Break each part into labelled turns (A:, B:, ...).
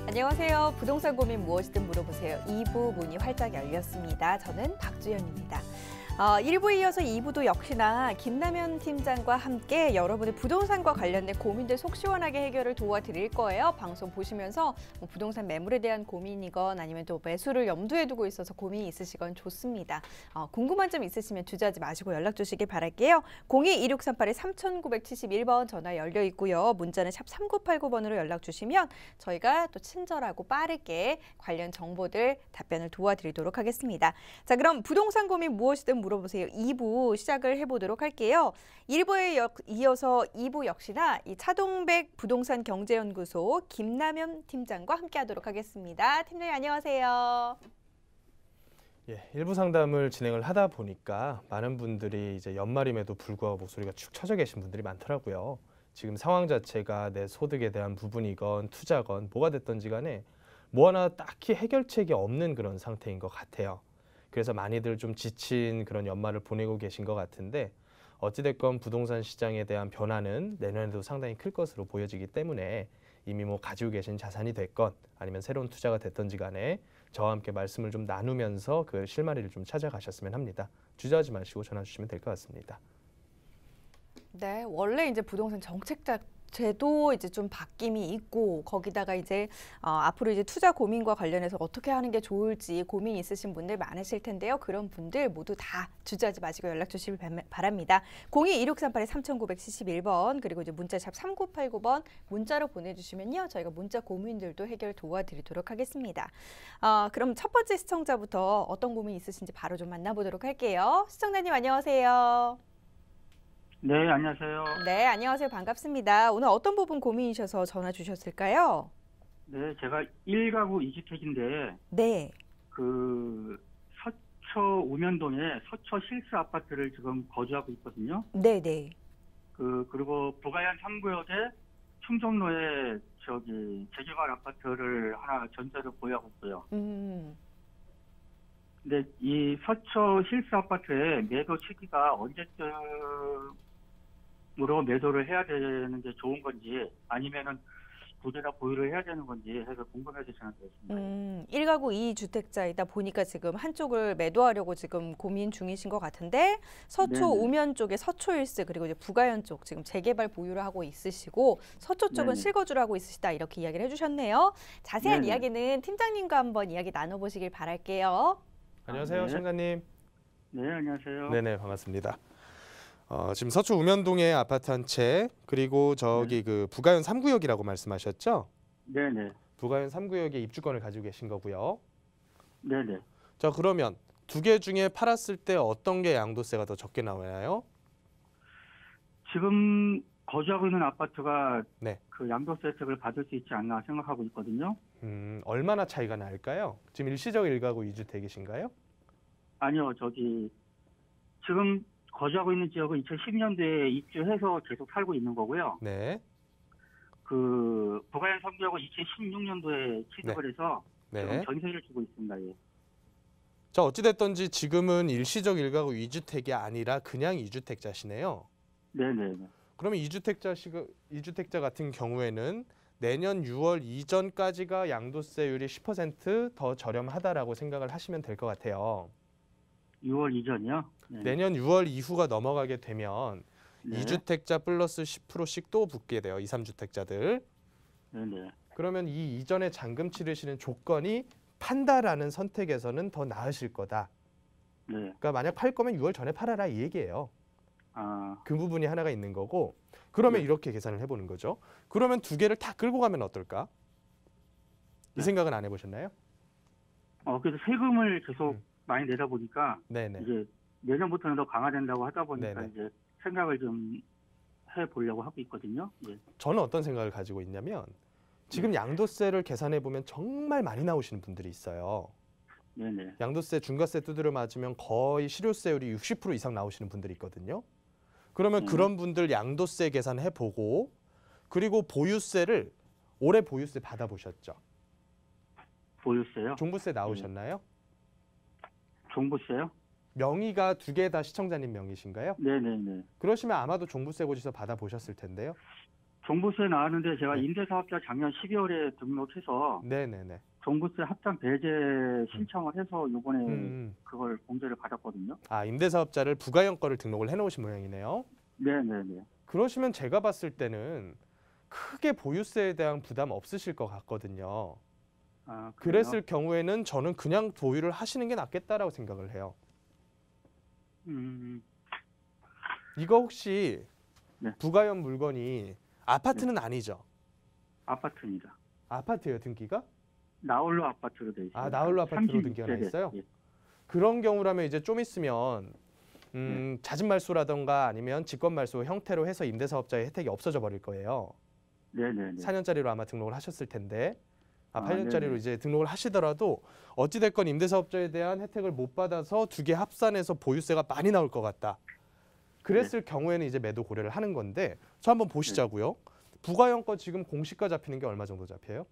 A: 안녕하세요. 부동산 고민 무엇이든 물어보세요. 2부 문이 활짝 열렸습니다. 저는 박주연입니다. 1부에 이어서 2부도 역시나 김남현 팀장과 함께 여러분의 부동산과 관련된 고민들 속 시원하게 해결을 도와드릴 거예요. 방송 보시면서 부동산 매물에 대한 고민이건 아니면 또 매수를 염두에 두고 있어서 고민이 있으시건 좋습니다. 궁금한 점 있으시면 주저하지 마시고 연락 주시길 바랄게요. 02-2638-3971번 전화 열려 있고요. 문자는 샵 3989번으로 연락 주시면 저희가 또 친절하고 빠르게 관련 정보들 답변을 도와드리도록 하겠습니다. 자, 그럼 부동산 고민 무엇이든 물어보세요. 2부 시작을 해보도록 할게요. 1부에 이어서 2부 역시나 이 차동백 부동산 경제연구소 김남현 팀장과 함께하도록 하겠습니다. 팀장님 안녕하세요.
B: 예, 일부 상담을 진행을 하다 보니까 많은 분들이 이제 연말임에도 불구하고 목소리가 축 처져 계신 분들이 많더라고요. 지금 상황 자체가 내 소득에 대한 부분이건 투자건 뭐가 됐든지 간에 뭐 하나 딱히 해결책이 없는 그런 상태인 것 같아요. 그래서 많이들 좀 지친 그런 연말을 보내고 계신 것 같은데 어찌됐건 부동산 시장에 대한 변화는 내년에도 상당히 클 것으로 보여지기 때문에 이미 뭐 가지고 계신 자산이 됐건 아니면 새로운 투자가 됐든지 간에 저와 함께 말씀을 좀 나누면서 그 실마리를 좀 찾아가셨으면 합니다. 주저하지 마시고 전화 주시면 될 것 같습니다.
A: 네, 원래 이제 부동산 정책 자체도 이제 좀 바뀜이 있고 거기다가 이제 앞으로 이제 투자 고민과 관련해서 어떻게 하는 게 좋을지 고민 있으신 분들 많으실 텐데요. 그런 분들 모두 다 주저하지 마시고 연락 주시길 바랍니다. 02-2638-3971번 그리고 이제 문자샵 3989번 문자로 보내주시면요. 저희가 문자 고민들도 해결 도와드리도록 하겠습니다. 그럼 첫 번째 시청자부터 어떤 고민 있으신지 바로 좀 만나보도록 할게요. 시청자님 안녕하세요.
C: 네, 안녕하세요.
A: 네, 안녕하세요. 반갑습니다. 오늘 어떤 부분 고민이셔서 전화 주셨을까요?
C: 네, 제가 1가구 2주택인데,
A: 네.
C: 서초 우면동에 서초 실스 아파트를 지금 거주하고 있거든요.
A: 네네.
C: 그리고 부가현 3구역에 충정로에 재개발 아파트를 하나 전세를 보유하고 있고요. 근데 이 서초 실스 아파트의 매도 시기가 언제쯤으로 매도를 해야 되는 게 좋은 건지 아니면은 두 개 다 보유를 해야 되는 건지 해서 궁금해서 전화드렸습니다.
A: 1가구 2주택자이다 보니까 지금 한쪽을 매도하려고 지금 고민 중이신 것 같은데 서초
C: 네네.
A: 우면 쪽에 서초일스 그리고 이제 부가현 쪽 지금 재개발 보유를 하고 있으시고 서초 쪽은
C: 네네.
A: 실거주를 하고 있으시다 이렇게 이야기를 해주셨네요. 자세한
C: 네네.
A: 이야기는 팀장님과 한번 이야기 나눠보시길 바랄게요.
B: 안녕하세요,
C: 네.
B: 시청자님.
C: 네, 안녕하세요.
B: 네네, 반갑습니다. 지금 서초 우면동에 아파트 한 채 그리고 저기 그 부가현 3구역이라고 말씀하셨죠?
C: 네네.
B: 부가현 3구역에 입주권을 가지고 계신 거고요.
C: 네네.
B: 자, 그러면 두 개 중에 팔았을 때 어떤 게 양도세가 더 적게 나와요?
C: 지금 거주하고 있는 아파트가
B: 네.
C: 그 양도세 혜택을 받을 수 있지 않나 생각하고 있거든요.
B: 얼마나 차이가 날까요? 지금 일시적 1가구 2주택이신가요?
C: 아니요, 지금 거주하고 있는 지역은 2010년도에 입주해서 계속 살고 있는 거고요.
B: 네.
C: 부가현 3구역은 2016년도에 취득을 해서 지금
B: 네.
C: 전세를 주고 있습니다. 예.
B: 자, 어찌됐든지 지금은 일시적 1가구 2주택이 아니라 그냥 2주택자시네요.
C: 네네.
B: 그러면 2주택자 같은 경우에는 내년 6월 이전까지가 양도세율이 10% 더 저렴하다라고 생각을 하시면 될 것 같아요.
C: 6월 이전이요? 네.
B: 내년 6월 이후가 넘어가게 되면
C: 네.
B: 2주택자 플러스 10%씩 또 붙게 돼요. 2, 3주택자들.
C: 네네.
B: 그러면 이 이전에 잔금 치르시는 조건이 판다라는 선택에서는 더 나으실 거다.
C: 네.
B: 그러니까 만약 팔 거면 6월 전에 팔아라 이 얘기예요.
C: 아,
B: 그 부분이 하나가 있는 거고 그러면
C: 네.
B: 이렇게 계산을 해보는 거죠. 그러면 두 개를 다 끌고 가면 어떨까? 이
C: 네.
B: 생각은 안 해보셨나요?
C: 그래서 세금을 계속 많이 내다 보니까
B: 네네.
C: 이제 내년부터는 더 강화된다고 하다 보니까
B: 네네.
C: 이제 생각을 좀 해보려고 하고 있거든요. 예.
B: 저는 어떤 생각을 가지고 있냐면 지금 양도세를 계산해 보면 정말 많이 나오시는 분들이 있어요.
C: 네네.
B: 양도세, 중과세 두드려 맞으면 거의 실효세율이 60% 이상 나오시는 분들이 있거든요. 그러면 그런 분들 양도세 계산해 보고 그리고 보유세를 올해 보유세 받아보셨죠?
C: 보유세요?
B: 종부세 나오셨나요?
C: 종부세요?
B: 명의가 두 개 다 시청자님 명의신가요?
C: 네네네.
B: 그러시면 아마도 종부세 고지서 받아보셨을 텐데요.
C: 종부세 나왔는데 제가
B: 네.
C: 임대사업자 작년 12월에 등록해서
B: 네네네.
C: 종부세 합산 배제 신청을 해서 이번에 그걸 공제를 받았거든요.
B: 아, 임대사업자를 부가형 거를 등록을 해놓으신 모양이네요.
C: 네네네.
B: 그러시면 제가 봤을 때는 크게 보유세에 대한 부담 없으실 것 같거든요.
C: 아, 그래요?
B: 그랬을 경우에는 저는 그냥 보유를 하시는 게 낫겠다라고 생각을 해요. 이거 혹시
C: 네.
B: 부가형 물건이 아파트는 아니죠?
C: 아파트입니다.
B: 아파트예요, 등기가?
C: 나홀로 아파트로 돼 있어요.
B: 아, 나홀로 아파트로 등기가 나
C: 36세대.
B: 있어요?
C: 예.
B: 그런 경우라면 이제 좀 있으면
C: 네.
B: 잦은 말소라던가 아니면 직권 말소 형태로 해서 임대사업자의 혜택이 없어져 버릴 거예요.
C: 네네네.
B: 4년짜리로 아마 등록을 하셨을 텐데,
C: 아,
B: 8년짜리로
C: 네네.
B: 이제 등록을 하시더라도 어찌됐건 임대사업자에 대한 혜택을 못 받아서 두 개 합산해서 보유세가 많이 나올 것 같다. 그랬을 경우에는 이제 매도 고려를 하는 건데, 저 한번 보시자고요. 부가형 거 지금 공시가 잡히는 게 얼마 정도 잡혀요?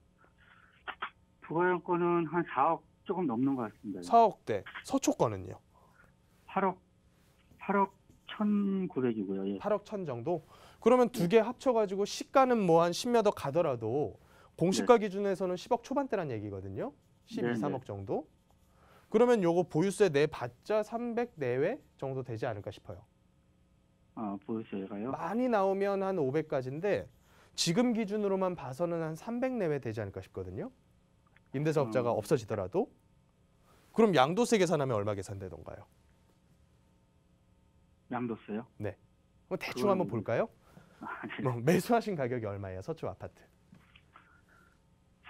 C: 부가형 거는 한 4억 조금 넘는 것 같습니다.
B: 4억대. 서초 거는요?
C: 8억 1,900이고요. 예.
B: 8억 1천 정도? 그러면 두 개 합쳐가지고 시가는 뭐 한 10몇 억 가더라도 공시가 기준에서는 10억 초반대란 얘기거든요. 12,
C: 네,
B: 3억 정도? 그러면 요거 보유세 내봤자 300 내외 정도 되지 않을까 싶어요.
C: 아, 보유세가요?
B: 많이 나오면 한 500까지인데 지금 기준으로만 봐서는 한 300 내외 되지 않을까 싶거든요. 임대사업자가 없어지더라도. 그럼 양도세 계산하면 얼마 계산되던가요?
C: 양도세요?
B: 네. 그럼 대충 한번 볼까요?
C: 아, 네.
B: 뭐 매수하신 가격이 얼마예요? 서초 아파트.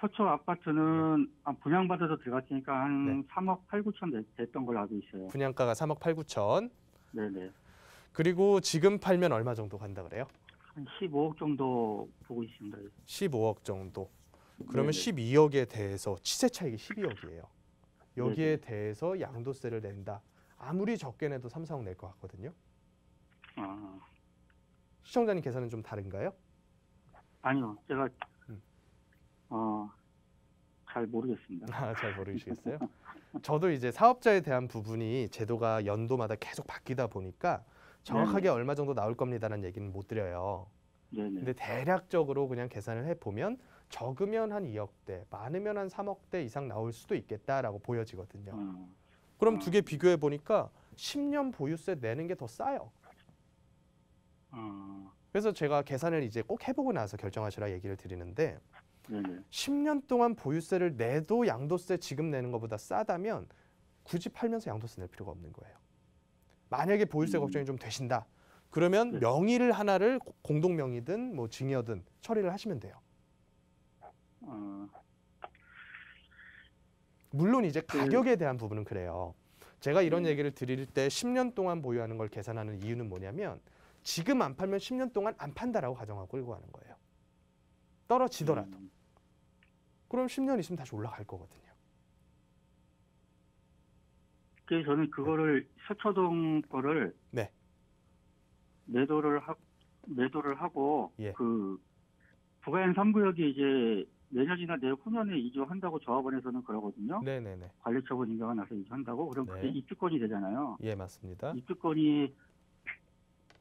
C: 서초 아파트는 분양받아서 들어갔으니까 한
B: 네.
C: 3억 8, 9천 됐던 걸로 알고 있어요.
B: 분양가가 3억 8, 9천.
C: 네네.
B: 그리고 지금 팔면 얼마 정도 간다 그래요?
C: 한 15억 정도 보고 있습니다.
B: 15억 정도. 그러면
C: 네네.
B: 12억에 대해서 시세 차익이 12억이에요. 여기에
C: 네네.
B: 대해서 양도세를 낸다. 아무리 적게 내도 3, 4억 낼 것 같거든요.
C: 아,
B: 시청자님 계산은 좀 다른가요?
C: 아니요. 제가
B: 음.
C: 잘 모르겠습니다.
B: 아, 잘 모르시겠어요? 저도 이제 사업자에 대한 부분이 제도가 연도마다 계속 바뀌다 보니까 정확하게
C: 네네.
B: 얼마 정도 나올 겁니다라는 얘기는 못 드려요.
C: 네네.
B: 근데 대략적으로 그냥 계산을 해보면 적으면 한 2억대, 많으면 한 3억대 이상 나올 수도 있겠다라고 보여지거든요. 그럼 두 개 비교해 보니까 10년 보유세 내는 게 더 싸요. 그래서 제가 계산을 이제 꼭 해보고 나서 결정하시라 얘기를 드리는데
C: 네네.
B: 10년 동안 보유세를 내도 양도세 지금 내는 것보다 싸다면 굳이 팔면서 양도세 낼 필요가 없는 거예요. 만약에 보유세 걱정이 좀 되신다. 그러면
C: 네.
B: 명의를 하나를 공동 명의든 뭐 증여든 처리를 하시면 돼요. 물론 이제 가격에 대한 부분은 그래요. 제가 이런 얘기를 드릴 때 10년 동안 보유하는 걸 계산하는 이유는 뭐냐면 지금 안 팔면 10년 동안 안 판다라고 가정하고 끌고 가는 거예요. 떨어지더라도. 그럼 10년 있으면 다시 올라갈 거거든요.
C: 그래서 저는 그거를 서초동 거를
B: 네.
C: 매도를 하고
B: 예.
C: 그 부가형 3구역이 이제 내년이나 내후년에 이주한다고 조합원에서는 그러거든요.
B: 네네네.
C: 관리처분 인가가 나서 이주한다고. 그럼
B: 네.
C: 그때 입주권이 되잖아요.
B: 예, 맞습니다.
C: 입주권이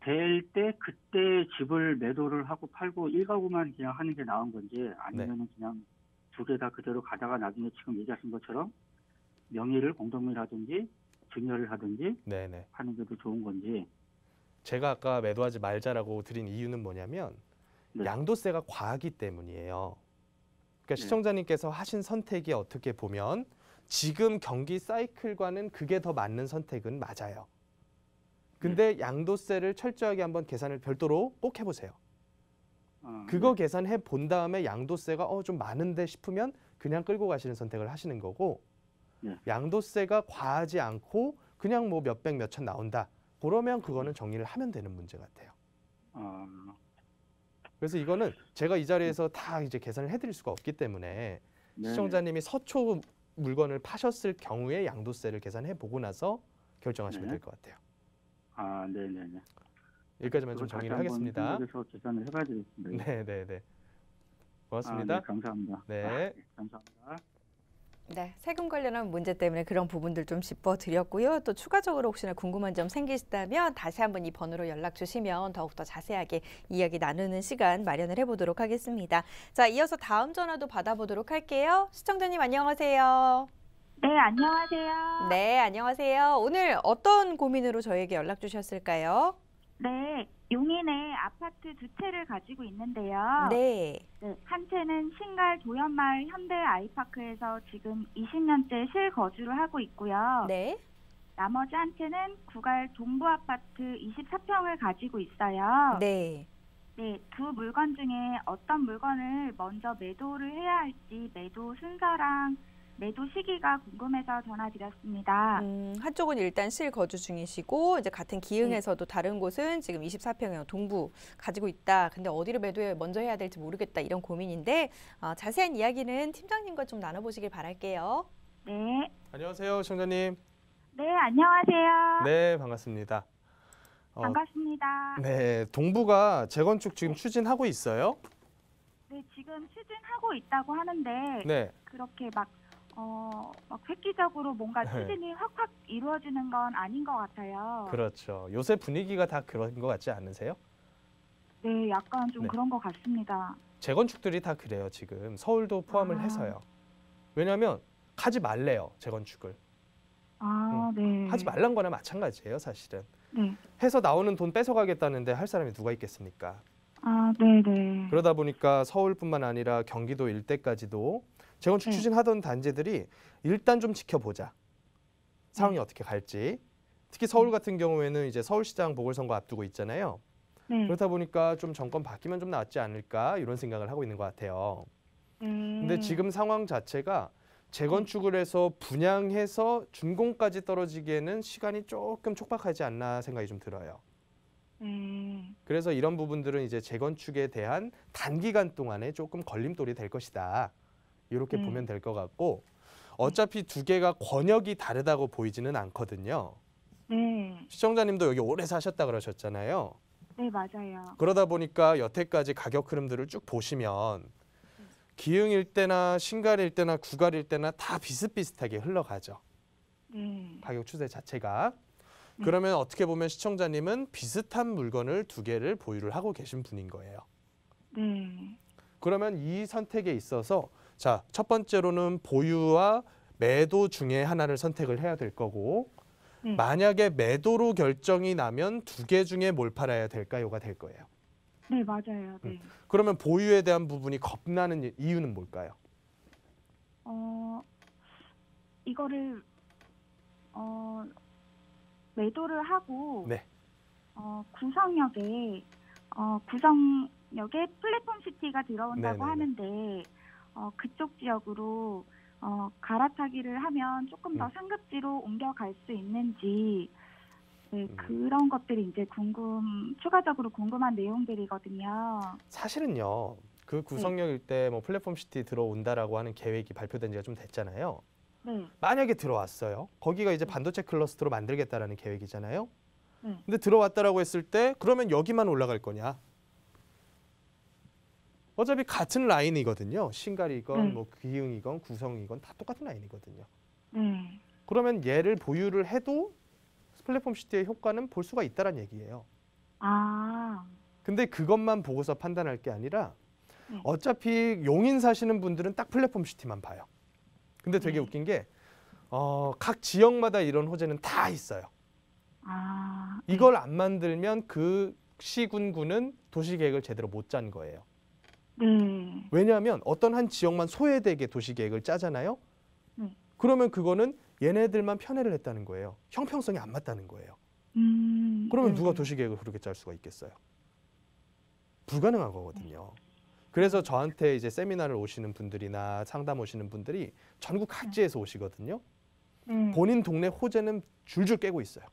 C: 될 때 그때 집을 매도를 하고 팔고 1가구만 그냥 하는 게 나은 건지 아니면 그냥 두 개 다 그대로 가다가 나중에 지금 얘기하신 것처럼 명의를 공동명의라든지 증여를 하든지
B: 네네.
C: 하는 게 더 좋은 건지.
B: 제가 아까 매도하지 말자라고 드린 이유는 뭐냐면
C: 네.
B: 양도세가 과하기 때문이에요. 그러니까
C: 네.
B: 시청자님께서 하신 선택이 어떻게 보면 지금 경기 사이클과는 그게 더 맞는 선택은 맞아요. 근데 양도세를 철저하게 한번 계산을 별도로 꼭 해보세요. 그거 계산해 본 다음에 양도세가 좀 많은데 싶으면 그냥 끌고 가시는 선택을 하시는 거고 양도세가 과하지 않고 그냥 뭐 몇백 몇천 나온다. 그러면 그거는 정리를 하면 되는 문제 같아요. 그래서 이거는 제가 이 자리에서 다 이제 계산을 해드릴 수가 없기 때문에 시청자님이 서초 물건을 파셨을 경우에 양도세를 계산해 보고 나서 결정하시면 될 것 같아요.
C: 네네네.
B: 여기까지만 좀 정리를 하겠습니다.
C: 그래서 계산을 해봐야 되겠습니다.
B: 네네네. 고맙습니다.
C: 네, 감사합니다.
B: 네.
C: 감사합니다.
A: 네, 세금 관련한 문제 때문에 그런 부분들 좀 짚어드렸고요. 또 추가적으로 혹시나 궁금한 점 생기시다면 다시 한번 이 번호로 연락 주시면 더욱더 자세하게 이야기 나누는 시간 마련을 해보도록 하겠습니다. 자, 이어서 다음 전화도 받아보도록 할게요. 시청자님 안녕하세요.
D: 네, 안녕하세요.
A: 네, 안녕하세요. 오늘 어떤 고민으로 저에게 연락 주셨을까요?
D: 네, 용인에 아파트 두 채를 가지고 있는데요.
A: 네.
D: 네, 한 채는 신갈 도연마을 현대 아이파크에서 지금 20년째 실거주를 하고 있고요.
A: 네.
D: 나머지 한 채는 구갈 동부 아파트 24평을 가지고 있어요.
A: 네.
D: 네, 두 물건 중에 어떤 물건을 먼저 매도를 해야 할지 매도 순서랑 매도 시기가 궁금해서 전화드렸습니다.
A: 한쪽은 일단 실거주 중이시고 이제 같은 기흥에서도 다른 곳은 지금 24평형 동부 가지고 있다. 근데 어디를 먼저 해야 될지 모르겠다. 이런 고민인데 자세한 이야기는 팀장님과 좀 나눠보시길 바랄게요.
D: 네,
B: 안녕하세요, 시청자님.
D: 네, 안녕하세요.
B: 네, 반갑습니다.
D: 반갑습니다.
B: 네, 동부가 재건축 지금 추진하고 있어요?
D: 네, 지금 추진하고 있다고 하는데
B: 네.
D: 그렇게 막 획기적으로 뭔가
B: 네.
D: 추진이 확확 이루어지는 건 아닌 것 같아요.
B: 그렇죠. 요새 분위기가 다 그런 것 같지 않으세요?
D: 네, 약간 좀
B: 네.
D: 그런 것 같습니다.
B: 재건축들이 다 그래요, 지금. 서울도 포함을 해서요. 왜냐하면 하지 말래요, 재건축을.
D: 네.
B: 하지 말란 거나 마찬가지예요, 사실은.
D: 네.
B: 해서 나오는 돈 뺏어가겠다는데 할 사람이 누가 있겠습니까?
D: 네네.
B: 그러다 보니까 서울뿐만 아니라 경기도 일대까지도 재건축
D: 네.
B: 추진하던 단지들이 일단 좀 지켜보자. 상황이 어떻게 갈지. 특히 서울 같은 경우에는 이제 서울시장 보궐선거 앞두고 있잖아요.
D: 네.
B: 그렇다 보니까 좀 정권 바뀌면 좀 낫지 않을까 이런 생각을 하고 있는 것 같아요. 근데 지금 상황 자체가 재건축을 해서 분양해서 준공까지 떨어지기에는 시간이 조금 촉박하지 않나 생각이 좀 들어요. 그래서 이런 부분들은 이제 재건축에 대한 단기간 동안에 조금 걸림돌이 될 것이다. 이렇게 보면 될 것 같고 어차피 두 개가 권역이 다르다고 보이지는 않거든요.
D: 네.
B: 시청자님도 여기 오래 사셨다 그러셨잖아요.
D: 네, 맞아요.
B: 그러다 보니까 여태까지 가격 흐름들을 쭉 보시면 기흥 일대나 신갈 일대나 구갈 일대나 다 비슷비슷하게 흘러가죠.
D: 네.
B: 가격 추세 자체가. 그러면 어떻게 보면 시청자님은 비슷한 물건을 두 개를 보유를 하고 계신 분인 거예요.
D: 네.
B: 그러면 이 선택에 있어서 자, 첫 번째로는 보유와 매도 중에 하나를 선택을 해야 될 거고 만약에 매도로 결정이 나면 두 개 중에 뭘 팔아야 될까요가 될 거예요.
D: 네, 맞아요. 네.
B: 그러면 보유에 대한 부분이 겁나는 이유는 뭘까요?
D: 이거를 매도를 하고
B: 네.
D: 구성역에 플랫폼 시티가 들어온다고
B: 네네네.
D: 하는데 그쪽 지역으로 갈아타기를 하면 조금 더 상급지로 옮겨갈 수 있는지 그런 것들이 이제 추가적으로 궁금한 내용들이거든요.
B: 사실은요. 그 구성역 일대 뭐 플랫폼 시티 들어온다라고 하는 계획이 발표된 지가 좀 됐잖아요.
D: 네.
B: 만약에 들어왔어요. 거기가 이제 반도체 클러스터로 만들겠다라는 계획이잖아요.
D: 네.
B: 근데 들어왔다라고 했을 때 그러면 여기만 올라갈 거냐? 어차피 같은 라인이거든요. 신갈이건 뭐 기흥이건 구성이건 다 똑같은 라인이거든요.
D: 네.
B: 그러면 얘를 보유를 해도 플랫폼 시티의 효과는 볼 수가 있다는 얘기예요. 근데 그것만 보고서 판단할 게 아니라 어차피 용인 사시는 분들은 딱 플랫폼 시티만 봐요. 근데 되게 웃긴 게 각 지역마다 이런 호재는 다 있어요. 이걸 안 만들면 그 시군구는 도시계획을 제대로 못 짠 거예요. 왜냐하면 어떤 한 지역만 소외되게 도시계획을 짜잖아요. 그러면 그거는 얘네들만 편애를 했다는 거예요. 형평성이 안 맞다는 거예요. 그러면 누가 도시계획을 그렇게 짤 수가 있겠어요? 불가능한 거거든요. 그래서 저한테 이제 세미나를 오시는 분들이나 상담 오시는 분들이 전국 각지에서 오시거든요. 본인 동네 호재는 줄줄 깨고 있어요.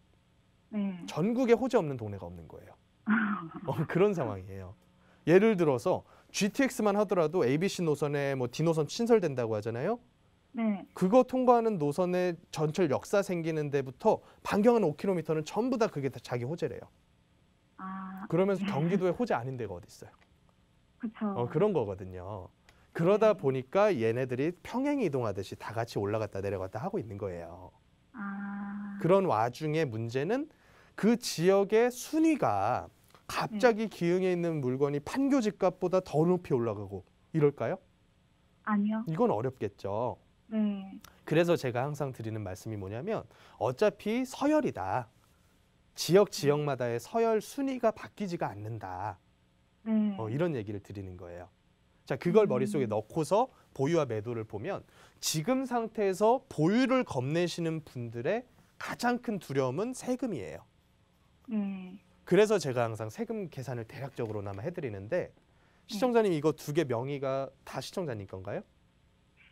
B: 전국에 호재 없는 동네가 없는 거예요. 그런 상황이에요. 예를 들어서 GTX만 하더라도 ABC 노선에 뭐 D노선 신설된다고 하잖아요. 그거 통과하는 노선의 전철 역사 생기는 데부터 반경 한 5km는 전부 다 그게 다 자기 호재래요. 그러면서 경기도에 호재 아닌 데가 어디 있어요?
D: 그렇죠.
B: 그런 거거든요. 그러다 보니까 얘네들이 평행 이동하듯이 다 같이 올라갔다 내려갔다 하고 있는 거예요. 그런 와중에 문제는 그 지역의 순위가 갑자기 기흥에 있는 물건이 판교 집값보다 더 높이 올라가고 이럴까요?
D: 아니요.
B: 이건 어렵겠죠.
D: 네.
B: 그래서 제가 항상 드리는 말씀이 뭐냐면 어차피 서열이다. 지역마다의 서열 순위가 바뀌지가 않는다.
D: 네.
B: 이런 얘기를 드리는 거예요. 자, 그걸 머릿속에 넣고서 보유와 매도를 보면 지금 상태에서 보유를 겁내시는 분들의 가장 큰 두려움은 세금이에요.
D: 네.
B: 그래서 제가 항상 세금 계산을 대략적으로나마 해드리는데 시청자님 이거 2개 명의가 다 시청자님 건가요?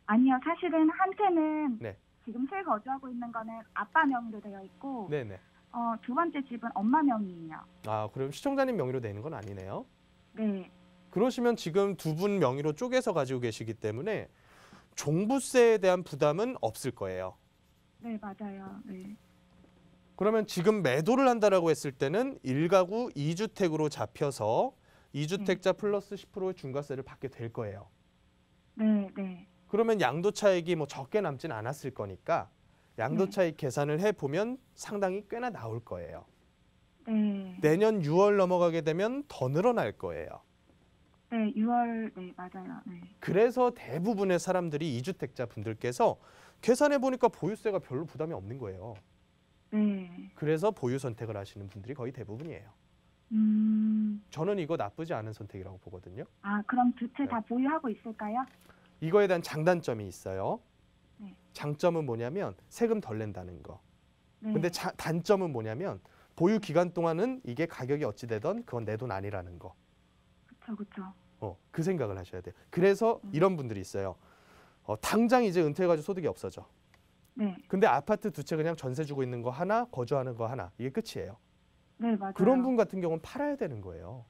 D: 아니요. 사실은 한 채는
B: 네.
D: 지금 실거주하고 있는 거는 아빠 명의로 되어 있고
B: 네네.
D: 두 번째 집은 엄마 명의예요.
B: 아, 그럼 시청자님 명의로 되는 건 아니네요.
D: 네.
B: 그러시면 지금 2분 명의로 쪼개서 가지고 계시기 때문에 종부세에 대한 부담은 없을 거예요.
D: 네, 맞아요. 네.
B: 그러면 지금 매도를 한다라고 했을 때는 1가구 2주택으로 잡혀서 2주택자 플러스 10%의 중과세를 받게 될 거예요.
D: 네, 네.
B: 그러면 양도차익이 뭐 적게 남진 않았을 거니까 양도차익 계산을 해보면 상당히 꽤나 나올 거예요.
D: 네.
B: 내년 6월 넘어가게 되면 더 늘어날 거예요.
D: 네, 6월, 네, 맞아요. 네.
B: 그래서 대부분의 사람들이 2주택자 분들께서 계산해 보니까 보유세가 별로 부담이 없는 거예요.
D: 네.
B: 그래서 보유 선택을 하시는 분들이 거의 대부분이에요. 저는 이거 나쁘지 않은 선택이라고 보거든요.
D: 그럼 2채 다 보유하고 있을까요?
B: 이거에 대한 장단점이 있어요.
D: 네.
B: 장점은 뭐냐면 세금 덜 낸다는 거.
D: 네.
B: 근데 단점은 뭐냐면 보유 기간 동안은 이게 가격이 어찌 되던 그건 내 돈 아니라는 거.
D: 그쵸.
B: 그 생각을 하셔야 돼요. 그래서 이런 분들이 있어요. 당장 이제 은퇴해가지고 소득이 없어져.
D: 네.
B: 근데 아파트 2채 그냥 전세 주고 있는 거 하나, 거주하는 거 하나. 이게 끝이에요.
D: 네, 맞아요.
B: 그런 분 같은 경우는 팔아야 되는 거예요.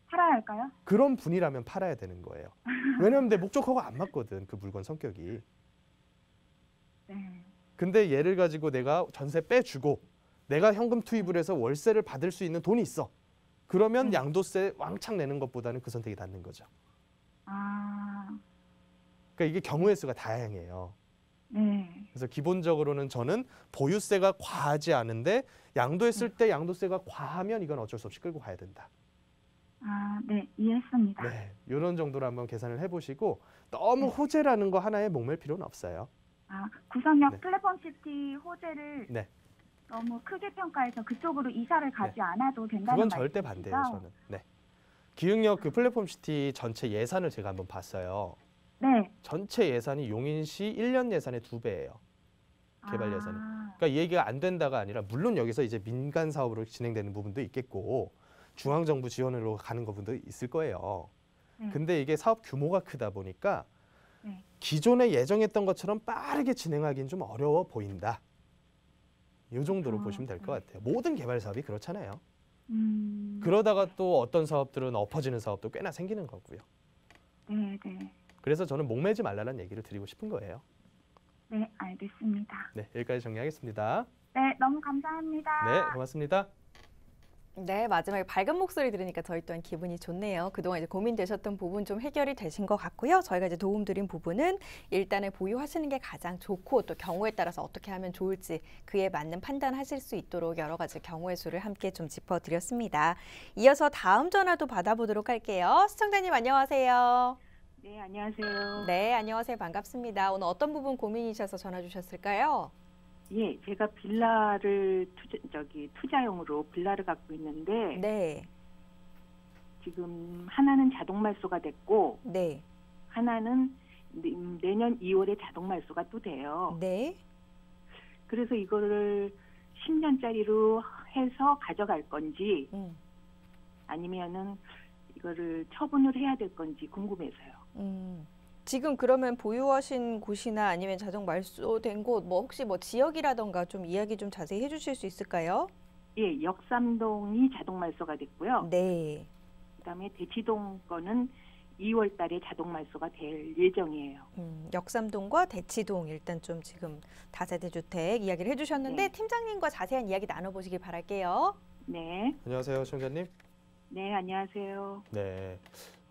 D: 팔아야 할까요?
B: 그런 분이라면 팔아야 되는 거예요. 왜냐하면 내 목적하고 안 맞거든. 그 물건 성격이.
D: 네.
B: 근데 얘를 가지고 내가 전세 빼주고 내가 현금 투입을 해서 월세를 받을 수 있는 돈이 있어. 그러면 양도세 왕창 내는 것보다는 그 선택이 낫는 거죠. 그러니까 이게 경우의 수가 다양해요.
D: 네.
B: 그래서 기본적으로는 저는 보유세가 과하지 않은데 양도했을 때 양도세가 과하면 이건 어쩔 수 없이 끌고 가야 된다.
D: 네, 이해했습니다.
B: 네, 이런 정도로 한번 계산을 해보시고 너무 호재라는 거 하나에 목맬 필요는 없어요.
D: 구성역
B: 네.
D: 플랫폼시티 호재를
B: 네.
D: 너무 크게 평가해서 그쪽으로 이사를 가지 않아도 된다는
B: 그건 절대
D: 말씀이시죠?
B: 반대예요, 저는. 네. 기흥역 그 플랫폼 시티 전체 예산을 제가 한번 봤어요.
D: 네.
B: 전체 예산이 용인시 1년 예산의 2배예요. 개발 예산이. 그러니까 이 얘기가 안 된다가 아니라 물론 여기서 이제 민간 사업으로 진행되는 부분도 있겠고 중앙 정부 지원으로 가는 부분도 있을 거예요. 근데 이게 사업 규모가 크다 보니까 기존에 예정했던 것처럼 빠르게 진행하기는 좀 어려워 보인다. 이 정도로 보시면 될 것 같아요. 모든 개발 사업이 그렇잖아요. 그러다가 또 어떤 사업들은 엎어지는 사업도 꽤나 생기는 거고요.
D: 네.
B: 그래서 저는 목매지 말라는 얘기를 드리고 싶은 거예요.
D: 네, 알겠습니다.
B: 네, 여기까지 정리하겠습니다.
D: 네, 너무 감사합니다.
B: 네, 고맙습니다.
A: 네, 마지막에 밝은 목소리 들으니까 저희 또한 기분이 좋네요. 그동안 이제 고민되셨던 부분 좀 해결이 되신 것 같고요. 저희가 이제 도움드린 부분은 일단은 보유하시는 게 가장 좋고 또 경우에 따라서 어떻게 하면 좋을지 그에 맞는 판단하실 수 있도록 여러 가지 경우의 수를 함께 좀 짚어드렸습니다. 이어서 다음 전화도 받아보도록 할게요. 시청자님 안녕하세요.
E: 네, 안녕하세요.
A: 네, 안녕하세요. 반갑습니다. 오늘 어떤 부분 고민이셔서 전화 주셨을까요?
E: 예, 제가 빌라를 투자용으로 빌라를 갖고 있는데
A: 네.
E: 지금 하나는 자동 말소가 됐고
A: 네.
E: 하나는 내년 2월에 자동 말소가 또 돼요.
A: 네.
E: 그래서 이거를 10년짜리로 해서 가져갈 건지 아니면은 이거를 처분을 해야 될 건지 궁금해서요.
A: 지금 그러면 보유하신 곳이나 아니면 자동 말소된 곳, 혹시 지역이라던가 좀 이야기 좀 자세히 해주실 수 있을까요?
E: 예, 역삼동이 자동 말소가 됐고요.
A: 네.
E: 그다음에 대치동 거는 2월 달에 자동 말소가 될 예정이에요.
A: 역삼동과 대치동 일단 좀 지금 다세대 주택 이야기를 해주셨는데 팀장님과 자세한 이야기 나눠보시길 바랄게요.
E: 네.
B: 안녕하세요, 시청자님.
E: 네, 안녕하세요.
B: 네.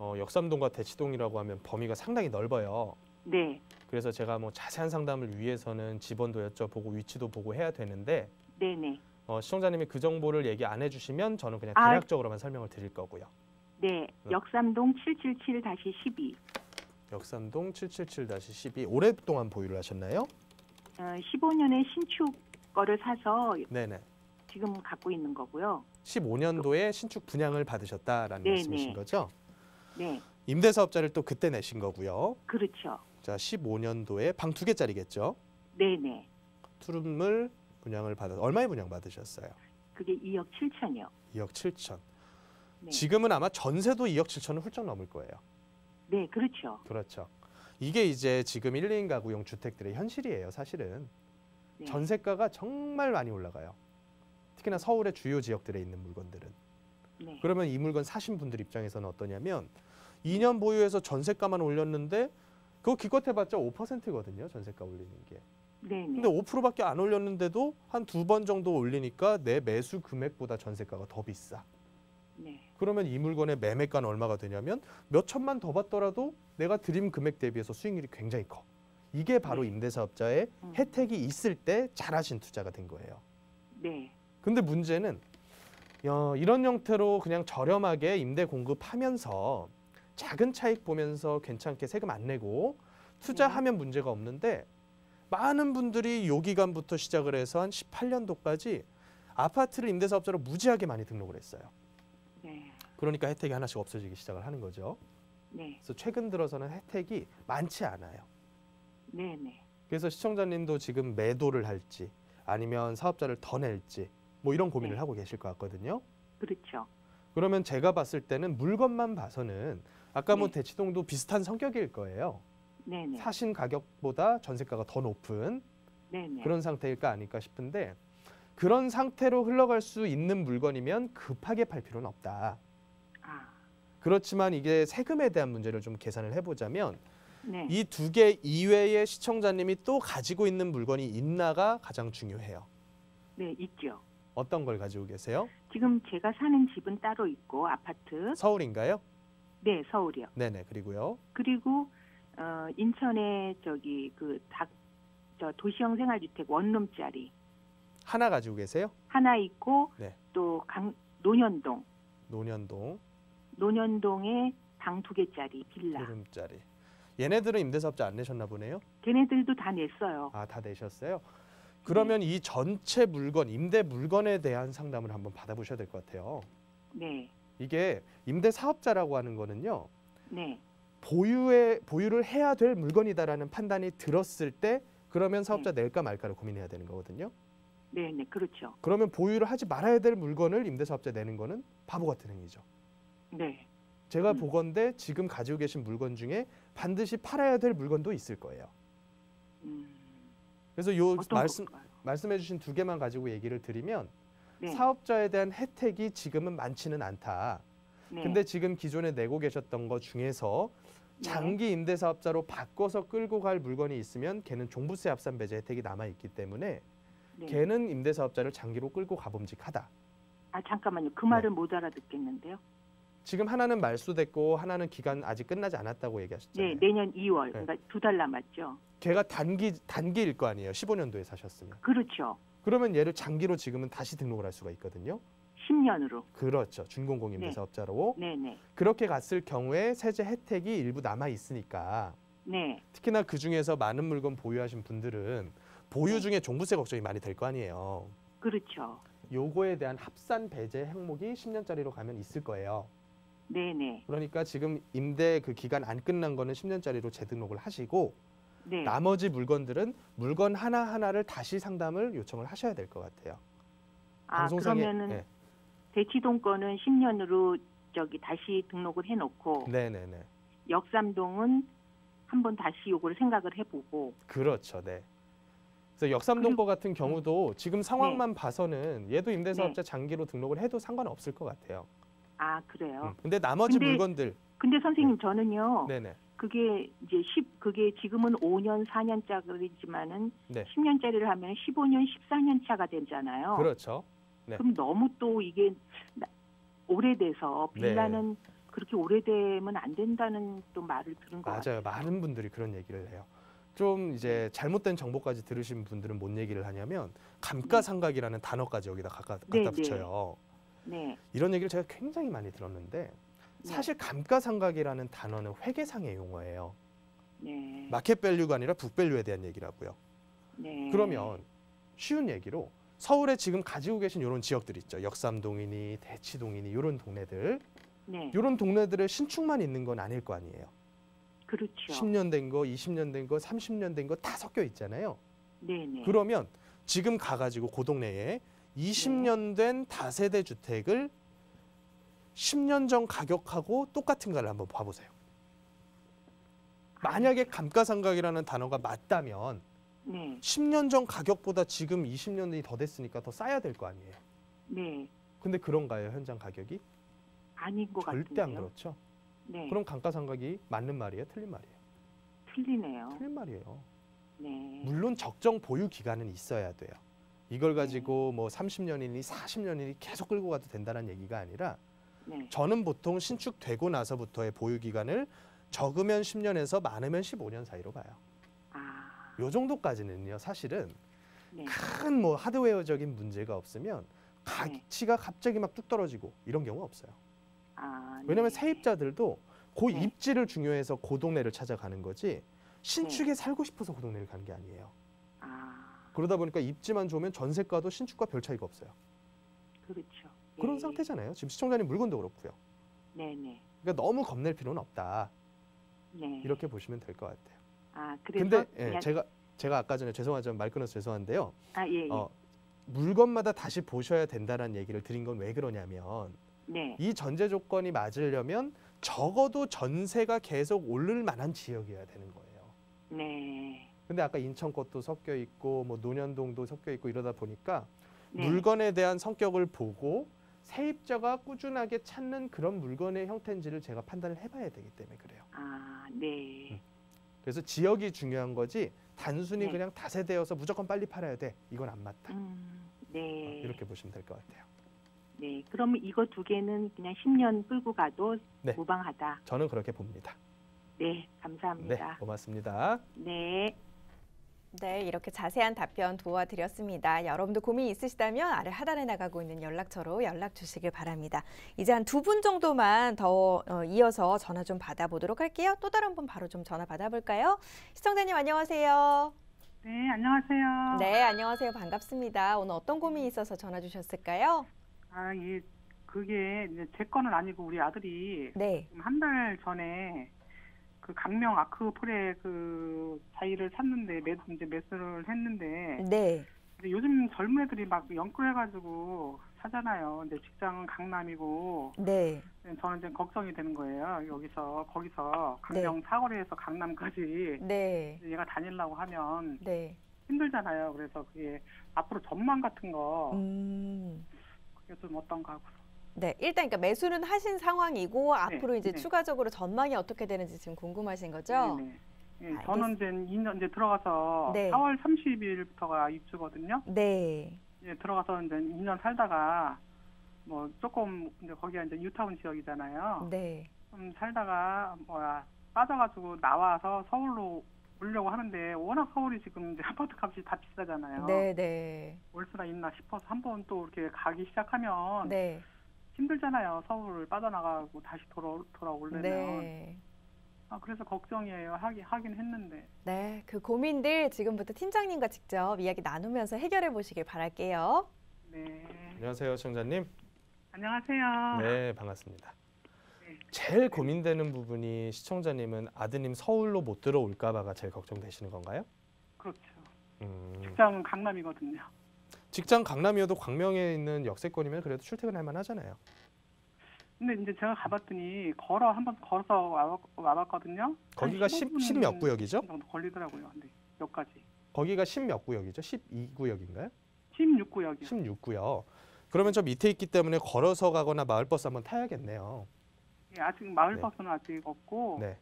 B: 역삼동과 대치동이라고 하면 범위가 상당히 넓어요.
E: 네.
B: 그래서 제가 뭐 자세한 상담을 위해서는 집원도 여쭤보고 위치도 보고 해야 되는데
E: 네네.
B: 시청자님이 그 정보를 얘기 안 해주시면 저는 그냥
E: 아.
B: 대략적으로만 설명을 드릴 거고요.
E: 네. 역삼동 777-12.
B: 역삼동 777-12 오랫동안 보유를 하셨나요?
E: 15년에 신축 거를 사서
B: 네네.
E: 지금 갖고 있는 거고요.
B: 15년도에 신축 분양을 받으셨다라는
E: 네네.
B: 말씀이신 거죠?
E: 네.
B: 임대사업자를 또 그때 내신 거고요.
E: 그렇죠.
B: 자, 15년도에 방 2개짜리겠죠?
E: 네네.
B: 투룸을 분양을 얼마에 분양 받으셨어요?
E: 그게 2억 7천이요.
B: 2억 7천.
E: 네.
B: 지금은 아마 전세도 2억 7천은 훌쩍 넘을 거예요.
E: 네, 그렇죠.
B: 그렇죠. 이게 이제 지금 1, 2인 가구용 주택들의 현실이에요, 사실은.
E: 네.
B: 전세가가 정말 많이 올라가요. 특히나 서울의 주요 지역들에 있는 물건들은.
E: 네.
B: 그러면 이 물건 사신 분들 입장에서는 어떠냐면 2년 보유해서 전세가만 올렸는데 그거 기껏해봤자 5%거든요, 전세가 올리는 게.
E: 네네.
B: 근데 5%밖에 안 올렸는데도 한 2번 정도 올리니까 내 매수 금액보다 전세가가 더 비싸.
E: 네.
B: 그러면 이 물건의 매매가는 얼마가 되냐면 몇 천만 더 받더라도 내가 드림 금액 대비해서 수익률이 굉장히 커. 이게 바로
E: 네.
B: 임대사업자의 혜택이 있을 때 잘하신 투자가 된 거예요.
E: 네.
B: 근데 문제는 이런 형태로 그냥 저렴하게 임대 공급하면서 작은 차익 보면서 괜찮게 세금 안 내고 투자하면 문제가 없는데 많은 분들이 요 기간부터 시작을 해서 한 18년도까지 아파트를 임대사업자로 무지하게 많이 등록을 했어요.
E: 네.
B: 그러니까 혜택이 하나씩 없어지기 시작을 하는 거죠.
E: 네.
B: 그래서 최근 들어서는 혜택이 많지 않아요.
E: 네네.
B: 그래서 시청자님도 지금 매도를 할지 아니면 사업자를 더 낼지 뭐 이런 고민을
E: 네.
B: 하고 계실 것 같거든요.
E: 그렇죠.
B: 그러면 제가 봤을 때는 물건만 봐서는 아까 뭐
E: 네.
B: 대치동도 비슷한 성격일 거예요.
E: 네네.
B: 사신 가격보다 전세가가 더 높은
E: 네네.
B: 그런 상태일까 아닐까 싶은데 그런 상태로 흘러갈 수 있는 물건이면 급하게 팔 필요는 없다.
E: 아.
B: 그렇지만 이게 세금에 대한 문제를 좀 계산을 해보자면
E: 네.
B: 이 두 개 이외에 시청자님이 또 가지고 있는 물건이 있나가 가장 중요해요.
E: 네, 있죠.
B: 어떤 걸 가지고 계세요?
E: 지금 제가 사는 집은 따로 있고 아파트.
B: 서울인가요?
E: 네, 서울이요.
B: 네네. 그리고요.
E: 그리고 인천에 저기 저 도시형 생활주택 원룸짜리
B: 하나 가지고 계세요?
E: 하나 있고
B: 네.
E: 또 논현동
B: 논현동
E: 에 방 2개짜리 빌라.
B: 투룸짜리. 얘네들은 임대사업자 안 내셨나 보네요.
E: 걔네들도 다 냈어요.
B: 아, 다 내셨어요? 그러면 이 전체 물건, 임대 물건에 대한 상담을 한번 받아보셔야 될 것 같아요.
E: 네.
B: 이게 임대사업자라고 하는 거는요.
E: 네.
B: 보유를 해야 될 물건이다라는 판단이 들었을 때 그러면 사업자 낼까 말까를 고민해야 되는 거거든요.
E: 네, 네. 그렇죠.
B: 그러면 보유를 하지 말아야 될 물건을 임대사업자 내는 거는 바보 같은 행위죠.
E: 네.
B: 제가 보건대 지금 가지고 계신 물건 중에 반드시 팔아야 될 물건도 있을 거예요. 그래서 요
E: 어떤 걸까요?
B: 말씀해 주신 두 개만 가지고 얘기를 드리면
E: 네.
B: 사업자에 대한 혜택이 지금은 많지는 않다.
E: 네.
B: 근데 지금 기존에 내고 계셨던 것 중에서 장기 임대사업자로 바꿔서 끌고 갈 물건이 있으면 걔는 종부세 합산 배제 혜택이 남아있기 때문에
E: 네.
B: 걔는 임대사업자를 장기로 끌고 가봄직하다.
E: 아, 잠깐만요. 그 말을 못 알아듣겠는데요.
B: 지금 하나는 말소됐고 하나는 기간 아직 끝나지 않았다고 얘기하셨잖아요.
E: 네, 내년 2월. 그러니까 2달 남았죠.
B: 걔가 단기일 거 아니에요. 15년도에 사셨으면.
E: 그렇죠.
B: 그러면 얘를 장기로 지금은 다시 등록을 할 수가 있거든요.
E: 10년으로.
B: 그렇죠. 준공공 임대사업자로.
E: 네, 네.
B: 그렇게 갔을 경우에 세제 혜택이 일부 남아 있으니까
E: 네.
B: 특히나 그 중에서 많은 물건 보유하신 분들은 보유 중에 종부세 걱정이 많이 될 거 아니에요.
E: 그렇죠.
B: 요거에 대한 합산 배제 항목이 10년짜리로 가면 있을 거예요.
E: 네, 네.
B: 그러니까 지금 임대 그 기간 안 끝난 거는 10년짜리로 재등록을 하시고
E: 네.
B: 나머지 물건들은 물건 하나하나를 다시 상담을 요청을 하셔야 될 것 같아요.
E: 아, 그러면은
B: 네.
E: 대치동 거는 10년으로 다시 등록을 해놓고
B: 네네네.
E: 역삼동은 한번 다시 요걸 생각을 해보고.
B: 그렇죠. 네. 그래서 역삼동 거 같은 경우도 지금 상황만 봐서는 얘도 임대사업자 장기로 등록을 해도 상관은 없을 것 같아요.
E: 아, 그래요.
B: 근데 나머지 물건들.
E: 근데 선생님 저는요.
B: 네네.
E: 그게 이제 그게 지금은 5년, 4년짜리지만은
B: 네.
E: 10년짜리를 하면 15년, 14년 차가 되잖아요.
B: 그렇죠. 네.
E: 그럼 너무 또 이게 오래돼서 빌라는 그렇게 오래되면 안 된다는 또 말을 들은 것
B: 맞아요.
E: 같아요.
B: 많은 분들이 그런 얘기를 해요. 좀 이제 잘못된 정보까지 들으신 분들은 뭔 얘기를 하냐면 감가상각이라는 단어까지 여기다 갖다
E: 네,
B: 붙여요.
E: 네,
B: 이런 얘기를 제가 굉장히 많이 들었는데 사실 감가상각이라는 단어는 회계상의 용어예요.
E: 네,
B: 마켓밸류가 아니라 북밸류에 대한 얘기라고요.
E: 네.
B: 그러면 쉬운 얘기로 서울에 지금 가지고 계신 이런 지역들 있죠. 역삼동이니 대치동이니 이런 동네들.
E: 네,
B: 이런 동네들의 신축만 있는 건 아닐 거 아니에요.
E: 그렇죠.
B: 10년 된 거, 20년 된 거, 30년 된 거 다 섞여 있잖아요.
E: 네, 네.
B: 그러면 지금 가가지고 그 동네에 20년 된 다세대 주택을 10년 전 가격하고 똑같은가를 한번 봐보세요. 만약에 감가상각이라는 단어가 맞다면
E: 네,
B: 10년 전 가격보다 지금 20년이 더 됐으니까 더 싸야 될 거 아니에요.
E: 네.
B: 근데 그런가요, 현장 가격이?
E: 아닌 것 같은데요.
B: 절대 안 그렇죠.
E: 네,
B: 그럼 감가상각이 맞는 말이에요, 틀린 말이에요?
E: 틀리네요.
B: 틀린 말이에요.
E: 네,
B: 물론 적정 보유 기간은 있어야 돼요. 이걸 가지고 뭐 30년이니 40년이니 계속 끌고 가도 된다는 얘기가 아니라
E: 네,
B: 저는 보통 신축되고 나서부터의 보유 기간을 적으면 10년에서 많으면 15년 사이로 봐요.
E: 아,
B: 요 정도까지는요. 사실은
E: 네,
B: 큰 뭐 하드웨어적인 문제가 없으면 가치가 갑자기 막 뚝 떨어지고 이런 경우 없어요.
E: 아,
B: 왜냐하면
E: 네.
B: 세입자들도 그
E: 네.
B: 입지를 중요해서 그 동네를 찾아가는 거지 신축에 살고 싶어서 그 동네를 가는 게 아니에요.
E: 아,
B: 그러다 보니까 입지만 좋으면 전세가도 신축과 별 차이가 없어요.
E: 그렇죠.
B: 그런
E: 네.
B: 상태잖아요. 지금 시청자님 물건도 그렇고요.
E: 네, 네,
B: 그러니까 너무 겁낼 필요는 없다.
E: 네.
B: 이렇게 보시면 될 것 같아요.
E: 아, 그래서
B: 근데 예,
E: 그냥-
B: 제가 아까 전에 죄송하지만 말 끊어서 죄송한데요.
E: 아, 예, 예.
B: 물건마다 다시 보셔야 된다는 얘기를 드린 건 왜 그러냐면
E: 네,
B: 이 전제 조건이 맞으려면 적어도 전세가 계속 오를 만한 지역이어야 되는 거예요.
E: 네,
B: 근데 아까 인천 것도 섞여 있고 뭐 논현동도 섞여 있고 이러다 보니까
E: 네.
B: 물건에 대한 성격을 보고 세입자가 꾸준하게 찾는 그런 물건의 형태인지를 제가 판단을 해봐야 되기 때문에 그래요.
E: 아, 네,
B: 그래서 지역이 중요한 거지 단순히
E: 네.
B: 그냥 다세대여서 무조건 빨리 팔아야 돼. 이건 안 맞다.
E: 네,
B: 이렇게 보시면 될 것 같아요.
E: 네. 그러면 이거 두 개는 그냥 10년 끌고 가도
B: 네.
E: 무방하다.
B: 저는 그렇게 봅니다.
E: 네,
B: 네,
E: 감사합니다.
B: 고맙습니다.
E: 네.
A: 네, 이렇게 자세한 답변 도와드렸습니다. 여러분도 고민 있으시다면 아래 하단에 나가고 있는 연락처로 연락 주시길 바랍니다. 이제 한 두 분 정도만 더 이어서 전화 좀 받아보도록 할게요. 또 다른 분 바로 좀 전화 받아볼까요? 시청자님 안녕하세요.
F: 네, 안녕하세요.
A: 네, 안녕하세요. 반갑습니다. 오늘 어떤 고민이 있어서 전화 주셨을까요?
F: 아, 그게 이제 제 거는 아니고 우리 아들이
A: 네,
F: 한 달 전에 그 강명 아크폴의 그 자이를 샀는데 이제 매수를 했는데
A: 네,
F: 근데 요즘 젊은 애들이 막 연끌해가지고 사잖아요. 근데 직장은 강남이고
A: 네,
F: 저는 이제 걱정이 되는 거예요. 거기서 강명 사거리에서 강남까지
A: 네,
F: 얘가 다니려고 하면
A: 네.
F: 힘들잖아요. 그래서 그게 앞으로 전망 같은 거 그게 좀 어떤가 하고.
A: 네, 일단 그러니까 매수는 하신 상황이고 앞으로 이제
F: 네.
A: 추가적으로 전망이 어떻게 되는지 지금 궁금하신 거죠?
F: 네네. 예, 저는 이제 2년 이제 들어가서
A: 네.
F: 4월 30일부터가 입주거든요.
A: 네,
F: 예, 들어가서 이제 2년 살다가 뭐 조금 이제 거기가 이제 뉴타운 지역이잖아요.
A: 네,
F: 좀 살다가 빠져가지고 나와서 서울로 오려고 하는데 워낙 서울이 지금 이제 아파트 값이 다 비싸잖아요.
A: 네, 네,
F: 올 수가 있나 싶어서 한번 또 이렇게 가기 시작하면
A: 네,
F: 힘들잖아요. 서울을 빠져나가고 다시 돌아오려면.
A: 네.
F: 그래서 걱정이에요. 하긴 했는데.
A: 네, 그 고민들 지금부터 팀장님과 직접 이야기 나누면서 해결해 보시길 바랄게요.
F: 네.
B: 안녕하세요, 시청자님.
F: 안녕하세요.
B: 네, 반갑습니다.
F: 네.
B: 제일 고민되는 부분이 시청자님은 아드님 서울로 못 들어올까 봐가 제일 걱정되시는 건가요?
F: 그렇죠.
B: 음,
F: 직장은 강남이거든요.
B: 직장 강남이어도 광명에 있는 역세권이면 그래도 출퇴근할 만하잖아요.
F: 근데 이제 제가 가봤더니 한번 걸어서 와봤거든요.
B: 거기가 10 몇 구역이죠?
F: 정도 걸리더라고요. 근데 몇 가지.
B: 거기가 10 몇 구역이죠? 12구역인가요?
F: 16구역이요.
B: 16구역. 그러면 저 밑에 있기 때문에 걸어서 가거나 마을버스 한번 타야겠네요.
F: 예, 아직 마을버스는 아직 없고,
B: 네.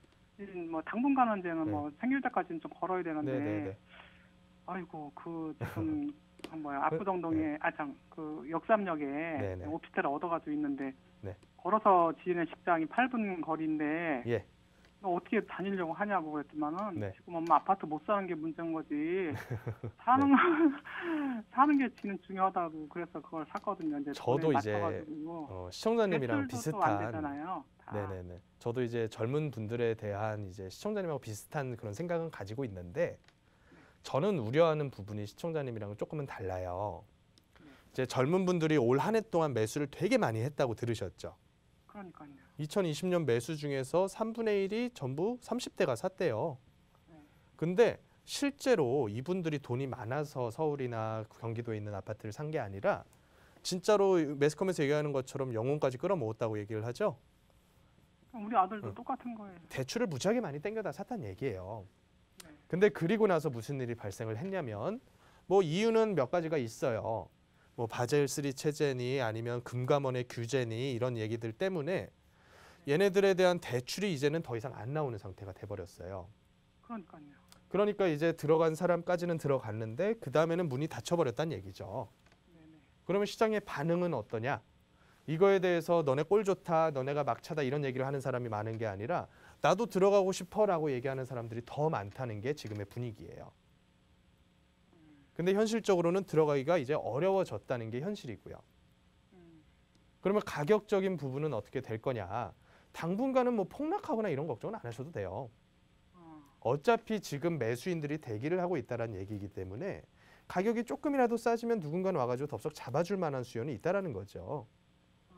F: 뭐 당분간은 이제는
B: 네.
F: 뭐 생길 때까지는 좀 걸어야 되는데,
B: 네.
F: 아이고 그 지금 압구정동에 그 역삼역에
B: 네네.
F: 오피스텔을 얻어가지고 있는데
B: 네.
F: 걸어서 지는 직장이 8분 거리인데
B: 예.
F: 너 어떻게 다니려고 하냐고 그랬더만은
B: 네.
F: 지금 엄마 아파트 못 사는 게 문제인 거지 사는 사는 게 지는 중요하다고 그래서 그걸 샀거든요. 이제
B: 저도
F: 돈에
B: 이제
F: 맞춰가지고.
B: 시청자님이랑
F: 대출도 안
B: 비슷한
F: 되잖아요. 다.
B: 네네네. 저도 이제 젊은 분들에 대한 이제 시청자님하고 비슷한 그런 생각은 가지고 있는데 저는 우려하는 부분이 시청자님이랑은 조금은 달라요. 이제 젊은 분들이 올 한 해 동안 매수를 되게 많이 했다고 들으셨죠.
F: 그러니까요.
B: 2020년 매수 중에서 3분의 1이 전부 30대가 샀대요. 근데 실제로 이분들이 돈이 많아서 서울이나 경기도에 있는 아파트를 산 게 아니라 진짜로 매스컴에서 얘기하는 것처럼 영혼까지 끌어모았다고 얘기를 하죠.
F: 우리 아들도 똑같은 거예요.
B: 대출을 무지하게 많이 땡겨다 샀다는 얘기예요.
F: 네.
B: 근데 그리고 나서 무슨 일이 발생을 했냐면 뭐 이유는 몇 가지가 있어요. 뭐 바젤 3 체제니 아니면 금감원의 규제니 이런 얘기들 때문에 얘네들에 대한 대출이 이제는 더 이상 안 나오는 상태가 돼버렸어요.
F: 그러니까요.
B: 그러니까 이제 들어간 사람까지는 들어갔는데 그 다음에는 문이 닫혀버렸다는 얘기죠.
F: 네네.
B: 그러면 시장의 반응은 어떠냐? 이거에 대해서 너네 꼴 좋다, 너네가 막차다 이런 얘기를 하는 사람이 많은 게 아니라 나도 들어가고 싶어라고 얘기하는 사람들이 더 많다는 게 지금의 분위기예요. 근데 현실적으로는 들어가기가 이제 어려워졌다는 게 현실이고요. 그러면 가격적인 부분은 어떻게 될 거냐? 당분간은 뭐 폭락하거나 이런 걱정은 안 하셔도 돼요. 어차피 지금 매수인들이 대기를 하고 있다는 얘기이기 때문에 가격이 조금이라도 싸지면 누군가는 와가지고 덥석 잡아줄 만한 수요는 있다라는 거죠.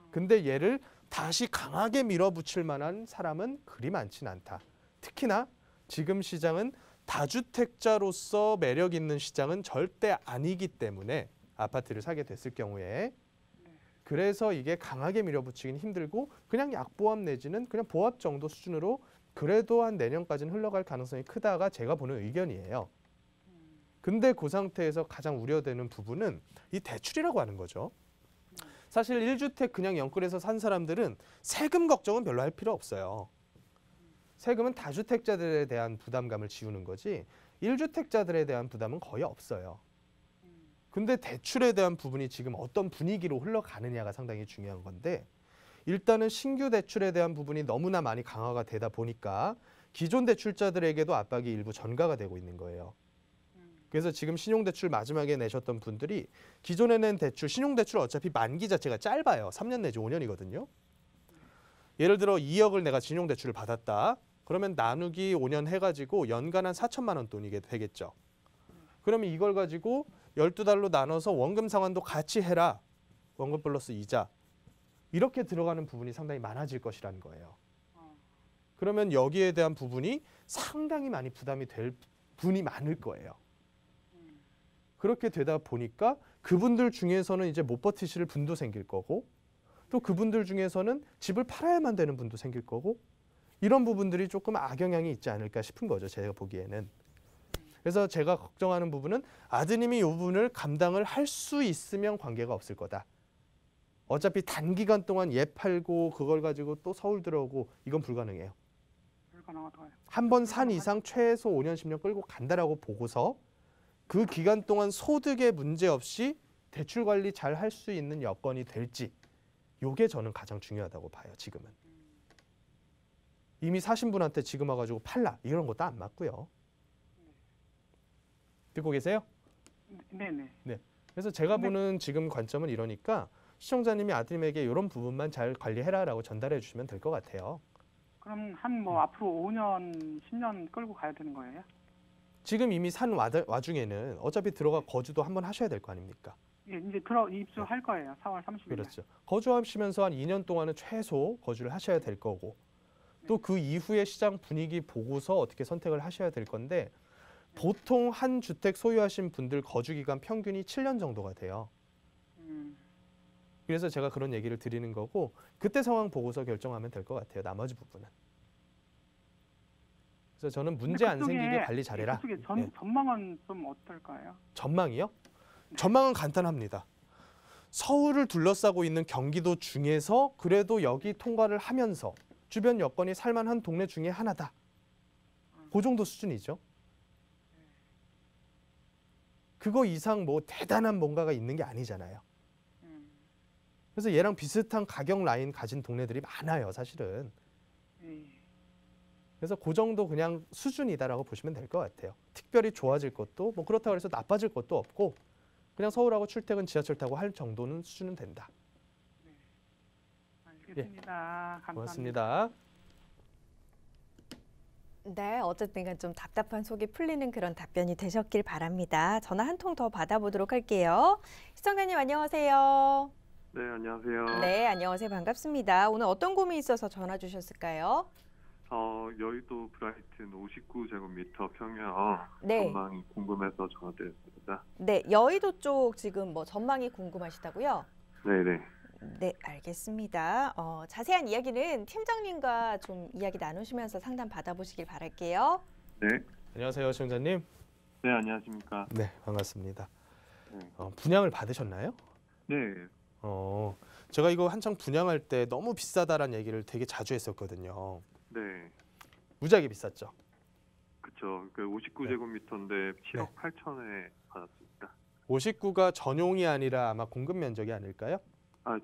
B: 근데 얘를 다시 강하게 밀어붙일 만한 사람은 그리 많진 않다. 특히나 지금 시장은 다주택자로서 매력 있는 시장은 절대 아니기 때문에 아파트를 사게 됐을 경우에 그래서 이게 강하게 밀어붙이긴 힘들고 그냥 약보합 내지는 그냥 보합 정도 수준으로 그래도 한 내년까지는 흘러갈 가능성이 크다가 제가 보는 의견이에요. 근데 그 상태에서 가장 우려되는 부분은 이 대출이라고 하는 거죠. 사실 1주택 그냥 영끌해서 산 사람들은 세금 걱정은 별로 할 필요 없어요. 세금은 다주택자들에 대한 부담감을 지우는 거지 1주택자들에 대한 부담은 거의 없어요. 근데 대출에 대한 부분이 지금 어떤 분위기로 흘러가느냐가 상당히 중요한 건데 일단은 신규 대출에 대한 부분이 너무나 많이 강화가 되다 보니까 기존 대출자들에게도 압박이 일부 전가가 되고 있는 거예요. 그래서 지금 신용대출 마지막에 내셨던 분들이 기존에 낸 대출, 신용대출 어차피 만기 자체가 짧아요. 3년 내지 5년이거든요. 예를 들어 2억을 내가 신용대출을 받았다. 그러면 나누기 5년 해가지고 연간 한 4천만 원 돈이 되겠죠. 그러면 이걸 가지고 12달로 나눠서 원금 상환도 같이 해라. 원금 플러스 이자. 이렇게 들어가는 부분이 상당히 많아질 것이라는 거예요. 그러면 여기에 대한 부분이 상당히 많이 부담이 될 분이 많을 거예요. 그렇게 되다 보니까 그분들 중에서는 이제 못 버티실 분도 생길 거고 또 그분들 중에서는 집을 팔아야만 되는 분도 생길 거고 이런 부분들이 조금 악영향이 있지 않을까 싶은 거죠. 제가 보기에는. 그래서 제가 걱정하는 부분은 아드님이 이 부분을 감당을 할 수 있으면 관계가 없을 거다. 어차피 단기간 동안 얘 팔고 그걸 가지고 또 서울 들어오고 이건 불가능해요.
F: 불가능하다고요.
B: 한 번 산 이상 최소 5년 10년 끌고 간다라고 보고서 그 기간 동안 소득에 문제 없이 대출 관리 잘 할 수 있는 여건이 될지 이게 저는 가장 중요하다고 봐요. 지금은. 이미 사신 분한테 지금 와가지고 팔라 이런 것도 안 맞고요. 듣고 계세요?
F: 네네.
B: 네. 그래서 제가 보는 지금 관점은 이러니까 시청자님이 아드님에게 이런 부분만 잘 관리해라라고 전달해 주시면 될 것 같아요.
F: 그럼 한 뭐 앞으로 5년, 10년 끌고 가야 되는 거예요?
B: 지금 이미 산 와중에는 어차피 들어가 거주도 한번 하셔야 될 거 아닙니까?
F: 예, 이제 입주할 거예요. 4월 30일.
B: 그렇죠. 거주하시면서 한 2년 동안은 최소 거주를 하셔야 될 거고 또 그 이후에 시장 분위기 보고서 어떻게 선택을 하셔야 될 건데 보통 한 주택 소유하신 분들 거주 기간 평균이 7년 정도가 돼요. 그래서 제가 그런 얘기를 드리는 거고 그때 상황 보고서 결정하면 될 것 같아요. 나머지 부분은. 그래서 저는 문제 안 생기게 관리 잘해라.
F: 그쪽에 전망은 좀 어떨까요?
B: 전망이요? 전망은 간단합니다. 서울을 둘러싸고 있는 경기도 중에서 그래도 여기 통과를 하면서 주변 여건이 살만한 동네 중에 하나다. 그 정도 수준이죠. 그거 이상 뭐 대단한 뭔가가 있는 게 아니잖아요. 그래서 얘랑 비슷한 가격 라인 가진 동네들이 많아요, 사실은.
F: 예.
B: 그래서 그 정도 그냥 수준이다라고 보시면 될 것 같아요. 특별히 좋아질 것도 뭐 그렇다고 해서 나빠질 것도 없고 그냥 서울하고 출퇴근 지하철 타고 할 정도는 수준은 된다.
F: 알겠습니다. 감사합니다.
B: 고맙습니다.
A: 네, 어쨌든 좀 답답한 속이 풀리는 그런 답변이 되셨길 바랍니다. 전화 한 통 더 받아보도록 할게요. 시청자님 안녕하세요.
G: 네, 안녕하세요.
A: 네, 안녕하세요. 반갑습니다. 오늘 어떤 고민이 있어서 전화 주셨을까요?
G: 여의도 브라이튼 59제곱미터 평형
A: 네.
G: 전망이 궁금해서 전화드렸습니다.
A: 네, 여의도 쪽 지금 뭐 전망이 궁금하시다고요?
G: 네네.
A: 네, 알겠습니다. 자세한 이야기는 팀장님과 좀 이야기 나누시면서 상담 받아보시길 바랄게요.
G: 네.
B: 안녕하세요, 시청자님.
G: 네, 안녕하십니까.
B: 네, 반갑습니다.
G: 네.
B: 분양을 받으셨나요?
G: 네.
B: 제가 이거 한창 분양할 때 너무 비싸다라는 얘기를 되게 자주 했었거든요.
G: 네.
B: 무지하게 비쌌죠.
G: 그쵸. 그 59제곱미터인데 7억 8천에 받았습니다.
B: 59가 전용이 아니라 아마 공급 면적이 아닐까요?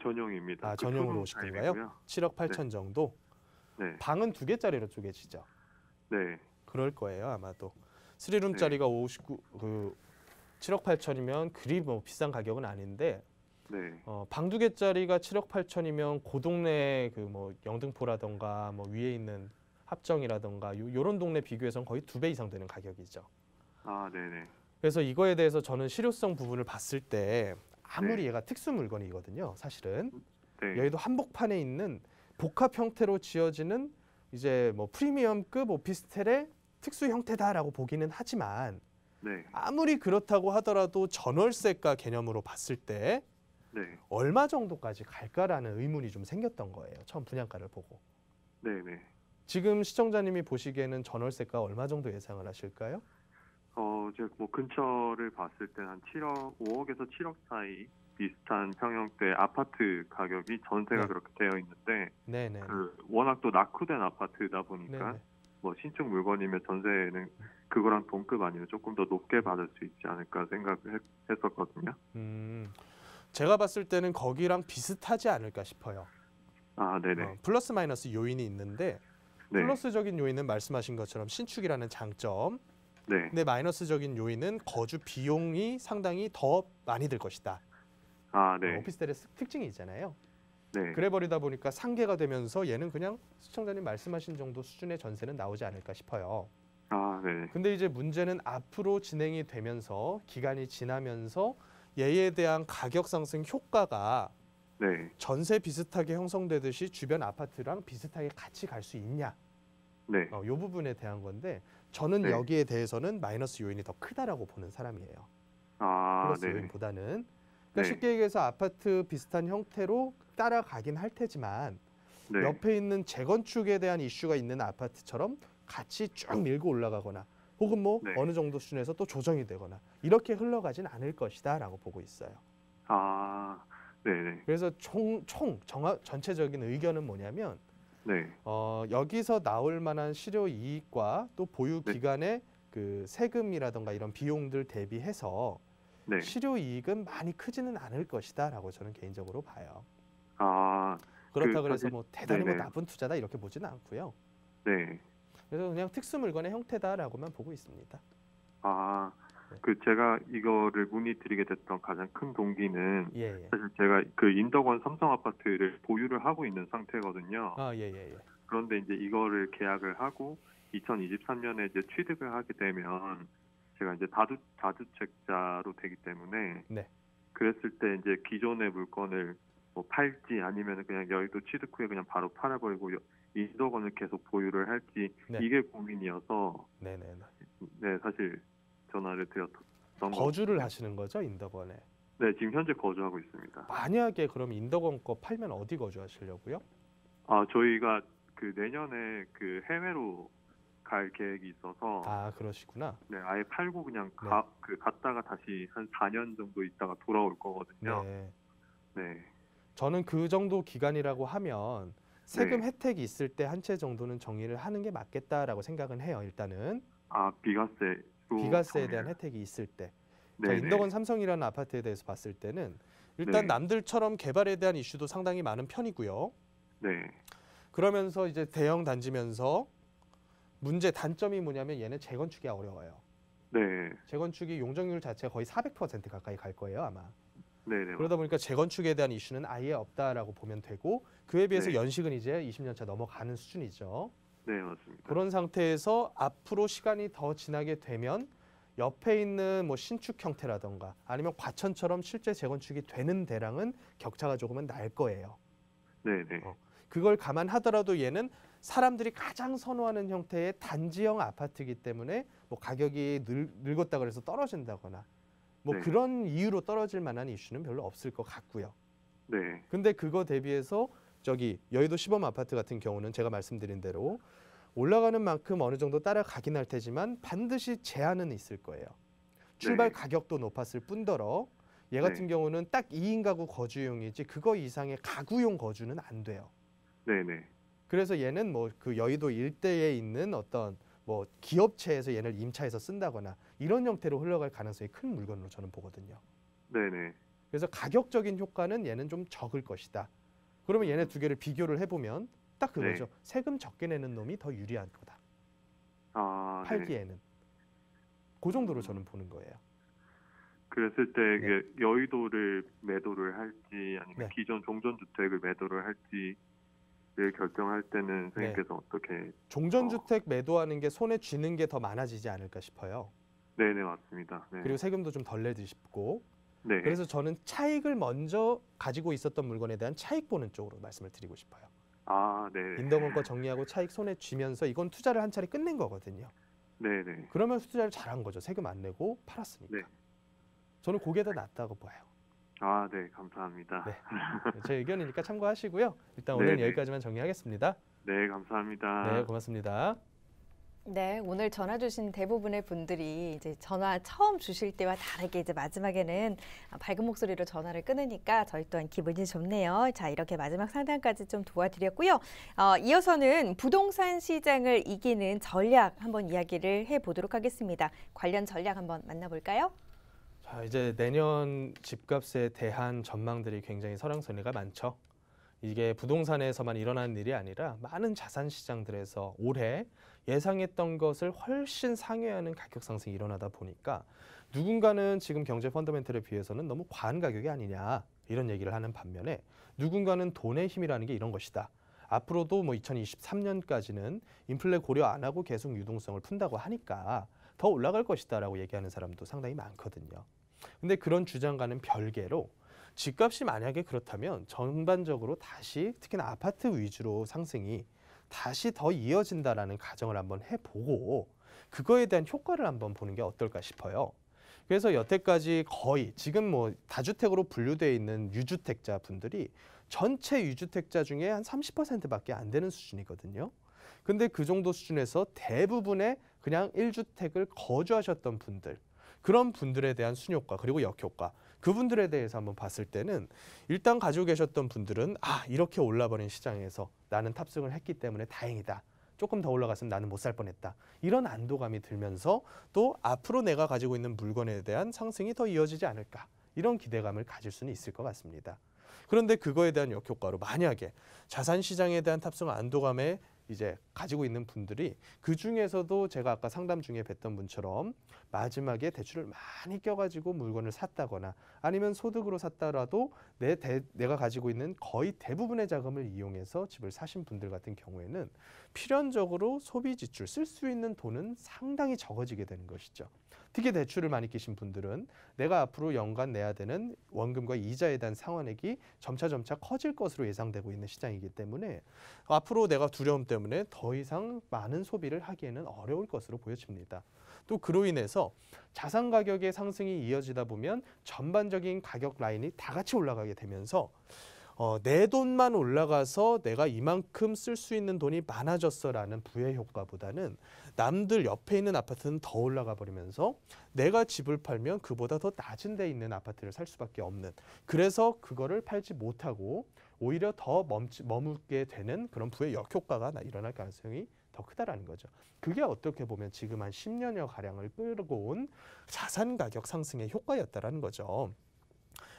G: 전용입니다.
B: 전용으로 59가요? 7억 8천 정도.
G: 네.
B: 방은 2개짜리로 쪼개지죠.
G: 네.
B: 그럴 거예요, 아마도. 3룸짜리가 7억 8천이면 그리 뭐 비싼 가격은 아닌데
G: 네.
B: 방 2개짜리가 7억 8천이면 그 동네 그 뭐 영등포라던가 뭐 위에 있는 합정이라던가 요런 동네 비교해서는 거의 2배 이상 되는 가격이죠.
G: 네네.
B: 그래서 이거에 대해서 저는 실효성 부분을 봤을 때 아무리 얘가 특수 물건이거든요, 사실은.
G: 네.
B: 여의도 한복판에 있는 복합 형태로 지어지는 이제 뭐 프리미엄급 오피스텔의 특수 형태다라고 보기는 하지만
G: 네.
B: 아무리 그렇다고 하더라도 전월세가 개념으로 봤을 때
G: 네.
B: 얼마 정도까지 갈까라는 의문이 좀 생겼던 거예요. 처음 분양가를 보고.
G: 네네.
B: 지금 시청자님이 보시기에는 전월세가 얼마 정도 예상을 하실까요?
G: 제가 뭐 근처를 봤을 때 한 5억에서 7억 사이 비슷한 평형대 아파트 가격이 전세가
B: 네.
G: 그렇게 되어 있는데
B: 네네.
G: 워낙 또 낙후된 아파트다 보니까
B: 네네.
G: 뭐 신축 물건이면 전세는 그거랑 동급 아니면 조금 더 높게 받을 수 있지 않을까 생각을 했었거든요.
B: 제가 봤을 때는 거기랑 비슷하지 않을까 싶어요.
G: 네네.
B: 플러스 마이너스 요인이 있는데
G: 네.
B: 플러스적인 요인은 말씀하신 것처럼 신축이라는 장점,
G: 네.
B: 근데 마이너스적인 요인은 거주 비용이 상당히 더 많이 들 것이다.
G: 네.
B: 오피스텔의 특징이 있잖아요.
G: 네.
B: 그래 버리다 보니까 상계가 되면서 얘는 그냥 시청자님 말씀하신 정도 수준의 전세는 나오지 않을까 싶어요.
G: 네.
B: 근데 이제 문제는 앞으로 진행이 되면서 기간이 지나면서 얘에 대한 가격 상승 효과가
G: 네.
B: 전세 비슷하게 형성되듯이 주변 아파트랑 비슷하게 같이 갈 수 있냐?
G: 네.
B: 이 부분에 대한 건데 저는
G: 네.
B: 여기에 대해서는 마이너스 요인이 더 크다라고 보는 사람이에요. 플러스
G: 네.
B: 요인보다는. 그러니까
G: 네.
B: 쉽게 얘기해서 아파트 비슷한 형태로 따라가긴 할 테지만
G: 네.
B: 옆에 있는 재건축에 대한 이슈가 있는 아파트처럼 같이 쭉 밀고 올라가거나 혹은 뭐
G: 네.
B: 어느 정도 수준에서 또 조정이 되거나 이렇게 흘러가진 않을 것이다라고 보고 있어요.
G: 네네.
B: 그래서 전체적인 의견은 뭐냐면
G: 네.
B: 여기서 나올 만한 실효 이익과 또 보유
G: 네.
B: 기간의 그 세금이라던가 이런 비용들 대비해서
G: 네.
B: 실효 이익은 많이 크지는 않을 것이다라고 저는 개인적으로 봐요.
G: 그
B: 그렇다 그래서
G: 사실-
B: 뭐 대단히 뭐
G: 네네.
B: 나쁜 투자다 이렇게 보지는 않고요.
G: 네.
B: 그래서 그냥 특수 물건의 형태다라고만 보고 있습니다.
G: 제가 이거를 문의드리게 됐던 가장 큰 동기는
B: 예.
G: 사실 제가 그 인덕원 삼성 아파트를 보유를 하고 있는 상태거든요.
B: 예.
G: 그런데 이제 이거를 계약을 하고 2023년에 이제 취득을 하게 되면 제가 이제 다주택자로 되기 때문에
B: 네.
G: 그랬을 때 이제 기존의 물건을 뭐 팔지 아니면 그냥 여의도 취득 후에 그냥 바로 팔아버리고 인덕원을 계속 보유를 할지
B: 네.
G: 이게 고민이어서
B: 네네.
G: 네 사실 전화를 드렸던
B: 거주를
G: 거거든요.
B: 하시는 거죠 인덕원에?
G: 네 지금 현재 거주하고 있습니다.
B: 만약에 그럼 인덕원 거 팔면 어디 거주하시려고요?
G: 저희가 그 내년에 그 해외로 갈 계획이 있어서
B: 그러시구나.
G: 네 아예 팔고 그냥
B: 네.
G: 갔다가 다시 한 4년 정도 있다가 돌아올 거거든요.
B: 네.
G: 네.
B: 저는 그 정도 기간이라고 하면 세금
G: 네.
B: 혜택이 있을 때 한 채 정도는 정리를 하는 게 맞겠다라고 생각은 해요. 일단은
G: 비과세로
B: 비과세에
G: 정리를.
B: 대한 혜택이 있을 때. 자,
G: 네네.
B: 인덕원 삼성이라는 아파트에 대해서 봤을 때는 일단
G: 네.
B: 남들처럼 개발에 대한 이슈도 상당히 많은 편이고요.
G: 네.
B: 그러면서 이제 대형 단지면서 단점이 뭐냐면 얘는 재건축이 어려워요.
G: 네.
B: 재건축이 용적률 자체가 거의 400% 가까이 갈 거예요, 아마.
G: 네네.
B: 그러다 보니까 재건축에 대한 이슈는 아예 없다라고 보면 되고 그에 비해서
G: 네.
B: 연식은 이제 20년 차 넘어가는 수준이죠.
G: 네, 맞습니다.
B: 그런 상태에서 앞으로 시간이 더 지나게 되면 옆에 있는 뭐 신축 형태라던가 아니면 과천처럼 실제 재건축이 되는 대랑은 격차가 조금은 날 거예요.
G: 네네.
B: 그걸 감안하더라도 얘는 사람들이 가장 선호하는 형태의 단지형 아파트이기 때문에 뭐 가격이 늙었다 그래서 떨어진다거나 뭐
G: 네.
B: 그런 이유로 떨어질 만한 이슈는 별로 없을 것 같고요.
G: 네.
B: 근데 그거 대비해서 저기 여의도 시범 아파트 같은 경우는 제가 말씀드린 대로 올라가는 만큼 어느 정도 따라가긴 할 테지만 반드시 제한은 있을 거예요. 출발
G: 네.
B: 가격도 높았을 뿐더러 얘 같은
G: 네.
B: 경우는 딱 2인 가구 거주용이지 그거 이상의 가구용 거주는 안 돼요.
G: 네네.
B: 그래서 얘는 뭐 그 여의도 일대에 있는 어떤 뭐 기업체에서 얘를 임차해서 쓴다거나 이런 형태로 흘러갈 가능성이 큰 물건으로 저는 보거든요.
G: 네네.
B: 그래서 가격적인 효과는 얘는 좀 적을 것이다. 그러면 얘네 두 개를 비교를 해보면 딱 그거죠.
G: 네.
B: 세금 적게 내는 놈이 더 유리한 거다.
G: 아, 네.
B: 팔기에는. 그 정도로 저는 보는 거예요.
G: 그랬을 때 이게 여의도를 매도를 할지 아니면
B: 네.
G: 기존 종전주택을 매도를 할지를 결정할 때는 선생님께서 어떻게?
B: 종전주택 매도하는 게 손에 쥐는 게 더 많아지지 않을까 싶어요.
G: 네네, 맞습니다. 네.
B: 그리고 세금도 좀 덜 내도 싶고.
G: 네.
B: 그래서 저는 차익을 먼저 가지고 있었던 물건에 대한 차익 보는 쪽으로 말씀을 드리고 싶어요.
G: 아, 네.
B: 인덕원 거 정리하고 차익 손에 쥐면서 이건 투자를 한 차례 끝낸 거거든요.
G: 네네.
B: 그러면 투자를 잘한 거죠. 세금 안 내고 팔았으니까.
G: 네.
B: 저는 그게 더 낫다고 봐요.
G: 아, 네, 감사합니다.
B: 네. 제 의견이니까 참고하시고요. 일단 오늘
G: 네네.
B: 여기까지만 정리하겠습니다.
G: 네, 감사합니다.
B: 네, 고맙습니다.
A: 네, 오늘 전화 주신 대부분의 분들이 이제 전화 처음 주실 때와 다르게 이제 마지막에는 밝은 목소리로 전화를 끊으니까 저희 또한 기분이 좋네요. 자, 이렇게 마지막 상담까지 좀 도와드렸고요. 이어서는 부동산 시장을 이기는 전략 한번 이야기를 해보도록 하겠습니다. 관련 전략 한번 만나볼까요?
B: 자, 이제 내년 집값에 대한 전망들이 굉장히 설왕설래가 많죠. 이게 부동산에서만 일어나는 일이 아니라 많은 자산 시장들에서 올해 예상했던 것을 훨씬 상회하는 가격 상승이 일어나다 보니까 누군가는 지금 경제 펀더멘털에 비해서는 너무 과한 가격이 아니냐 이런 얘기를 하는 반면에 누군가는 돈의 힘이라는 게 이런 것이다. 앞으로도 뭐 2023년까지는 인플레 고려 안 하고 계속 유동성을 푼다고 하니까 더 올라갈 것이다라고 얘기하는 사람도 상당히 많거든요. 근데 그런 주장과는 별개로 집값이 만약에 그렇다면 전반적으로 다시 특히나 아파트 위주로 상승이 다시 더 이어진다라는 가정을 한번 해보고 그거에 대한 효과를 한번 보는 게 어떨까 싶어요. 그래서 여태까지 거의 지금 뭐 다주택으로 분류되어 있는 유주택자 분들이 전체 유주택자 중에 한 30%밖에 안 되는 수준이거든요. 근데 그 정도 수준에서 대부분의 그냥 1주택을 거주하셨던 분들, 그런 분들에 대한 순효과 그리고 역효과, 그분들에 대해서 한번 봤을 때는 일단 가지고 계셨던 분들은 이렇게 올라버린 시장에서 나는 탑승을 했기 때문에 다행이다. 조금 더 올라갔으면 나는 못 살 뻔했다. 이런 안도감이 들면서 또 앞으로 내가 가지고 있는 물건에 대한 상승이 더 이어지지 않을까. 이런 기대감을 가질 수는 있을 것 같습니다. 그런데 그거에 대한 역효과로 만약에 자산 시장에 대한 탑승 안도감에 이제 가지고 있는 분들이 그 중에서도 제가 아까 상담 중에 뵀던 분처럼 마지막에 대출을 많이 껴가지고 물건을 샀다거나 아니면 소득으로 샀더라도 내가 가지고 있는 거의 대부분의 자금을 이용해서 집을 사신 분들 같은 경우에는 필연적으로 소비 지출 쓸 수 있는 돈은 상당히 적어지게 되는 것이죠. 특히 대출을 많이 끼신 분들은 내가 앞으로 연간 내야 되는 원금과 이자에 대한 상환액이 점차 커질 것으로 예상되고 있는 시장이기 때문에 앞으로 내가 두려움 때문에 더 이상 많은 소비를 하기에는 어려울 것으로 보여집니다. 또 그로 인해서 자산 가격의 상승이 이어지다 보면 전반적인 가격 라인이 다 같이 올라가게 되면서 내 돈만 올라가서 내가 이만큼 쓸 수 있는 돈이 많아졌어라는 부의 효과보다는 남들 옆에 있는 아파트는 더 올라가 버리면서 내가 집을 팔면 그보다 더 낮은 데 있는 아파트를 살 수밖에 없는, 그래서 그거를 팔지 못하고 오히려 더 머물게 되는 그런 부의 역효과가 일어날 가능성이 더 크다라는 거죠. 그게 어떻게 보면 지금 한 10년여 가량을 끌고 온 자산 가격 상승의 효과였다라는 거죠.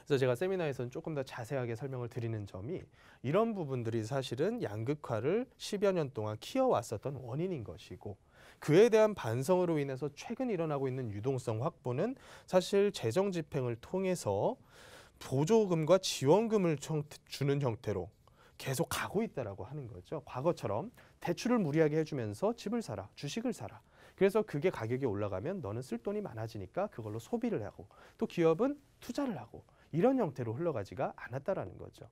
B: 그래서 제가 세미나에서는 조금 더 자세하게 설명을 드리는 점이 이런 부분들이 사실은 양극화를 10여 년 동안 키워왔었던 원인인 것이고, 그에 대한 반성으로 인해서 최근 일어나고 있는 유동성 확보는 사실 재정 집행을 통해서 보조금과 지원금을 주는 형태로 계속 가고 있다라고 하는 거죠. 과거처럼 대출을 무리하게 해주면서 집을 사라, 주식을 사라. 그래서 그게 가격이 올라가면 너는 쓸 돈이 많아지니까 그걸로 소비를 하고, 또 기업은 투자를 하고, 이런 형태로 흘러가지가 않았다라는 거죠.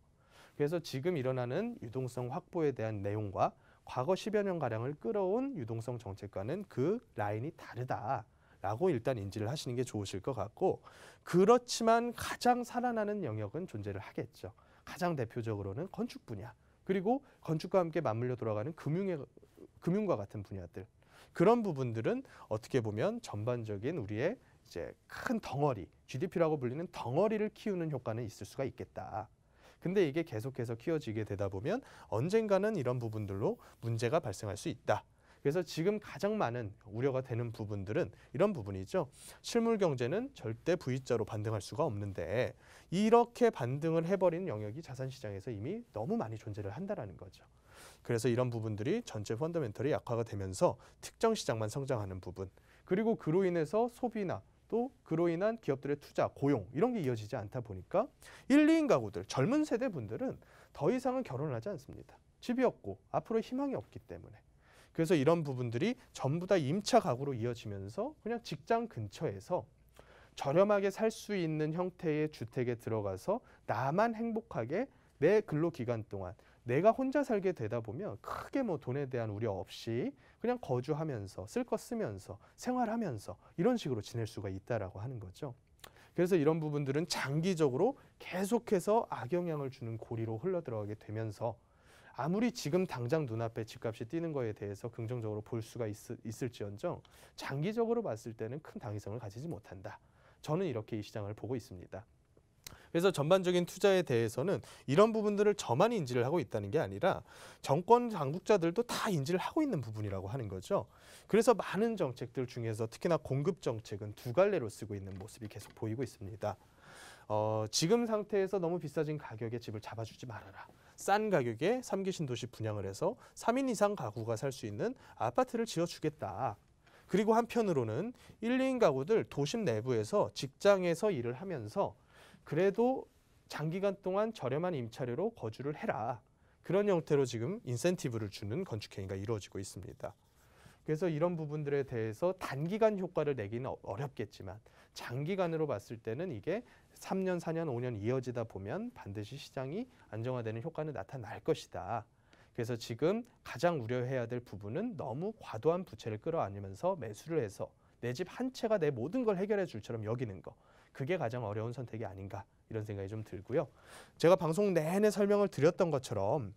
B: 그래서 지금 일어나는 유동성 확보에 대한 내용과 과거 10여 년가량을 끌어온 유동성 정책과는 그 라인이 다르다라고 일단 인지를 하시는 게 좋으실 것 같고, 그렇지만 가장 살아나는 영역은 존재를 하겠죠. 가장 대표적으로는 건축 분야, 그리고 건축과 함께 맞물려 돌아가는 금융과 같은 분야들. 그런 부분들은 어떻게 보면 전반적인 우리의 이제 큰 덩어리, GDP라고 불리는 덩어리를 키우는 효과는 있을 수가 있겠다. 근데 이게 계속해서 키워지게 되다 보면 언젠가는 이런 부분들로 문제가 발생할 수 있다. 그래서 지금 가장 많은 우려가 되는 부분들은 이런 부분이죠. 실물 경제는 절대 V자로 반등할 수가 없는데 이렇게 반등을 해버린 영역이 자산시장에서 이미 너무 많이 존재를 한다는 거죠. 그래서 이런 부분들이 전체 펀더멘털이 약화가 되면서 특정 시장만 성장하는 부분, 그리고 그로 인해서 소비나 또 그로 인한 기업들의 투자, 고용 이런 게 이어지지 않다 보니까 1, 2인 가구들, 젊은 세대 분들은 더 이상은 결혼을 하지 않습니다. 집이 없고 앞으로 희망이 없기 때문에. 그래서 이런 부분들이 전부 다 임차 가구로 이어지면서 그냥 직장 근처에서 저렴하게 살 수 있는 형태의 주택에 들어가서 나만 행복하게 내 근로기간 동안 내가 혼자 살게 되다 보면 크게 뭐 돈에 대한 우려 없이 그냥 거주하면서 쓸 거 쓰면서 생활하면서 이런 식으로 지낼 수가 있다라고 하는 거죠. 그래서 이런 부분들은 장기적으로 계속해서 악영향을 주는 고리로 흘러들어가게 되면서 아무리 지금 당장 눈앞에 집값이 뛰는 거에 대해서 긍정적으로 볼 수가 있을지언정 장기적으로 봤을 때는 큰 당위성을 가지지 못한다. 저는 이렇게 이 시장을 보고 있습니다. 그래서 전반적인 투자에 대해서는 이런 부분들을 저만 인지를 하고 있다는 게 아니라 정권 당국자들도 다 인지를 하고 있는 부분이라고 하는 거죠. 그래서 많은 정책들 중에서 특히나 공급 정책은 두 갈래로 쓰고 있는 모습이 계속 보이고 있습니다. 지금 상태에서 너무 비싸진 가격에 집을 잡아주지 말아라. 싼 가격에 3기 신도시 분양을 해서 3인 이상 가구가 살 수 있는 아파트를 지어주겠다. 그리고 한편으로는 1, 2인 가구들 도심 내부에서 직장에서 일을 하면서 그래도 장기간 동안 저렴한 임차료로 거주를 해라. 그런 형태로 지금 인센티브를 주는 건축 행위가 이루어지고 있습니다. 그래서 이런 부분들에 대해서 단기간 효과를 내기는 어렵겠지만 장기간으로 봤을 때는 이게 3년, 4년, 5년 이어지다 보면 반드시 시장이 안정화되는 효과는 나타날 것이다. 그래서 지금 가장 우려해야 될 부분은 너무 과도한 부채를 끌어안으면서 매수를 해서 내 집 한 채가 내 모든 걸 해결해 줄처럼 여기는 거. 그게 가장 어려운 선택이 아닌가 이런 생각이 좀 들고요. 제가 방송 내내 설명을 드렸던 것처럼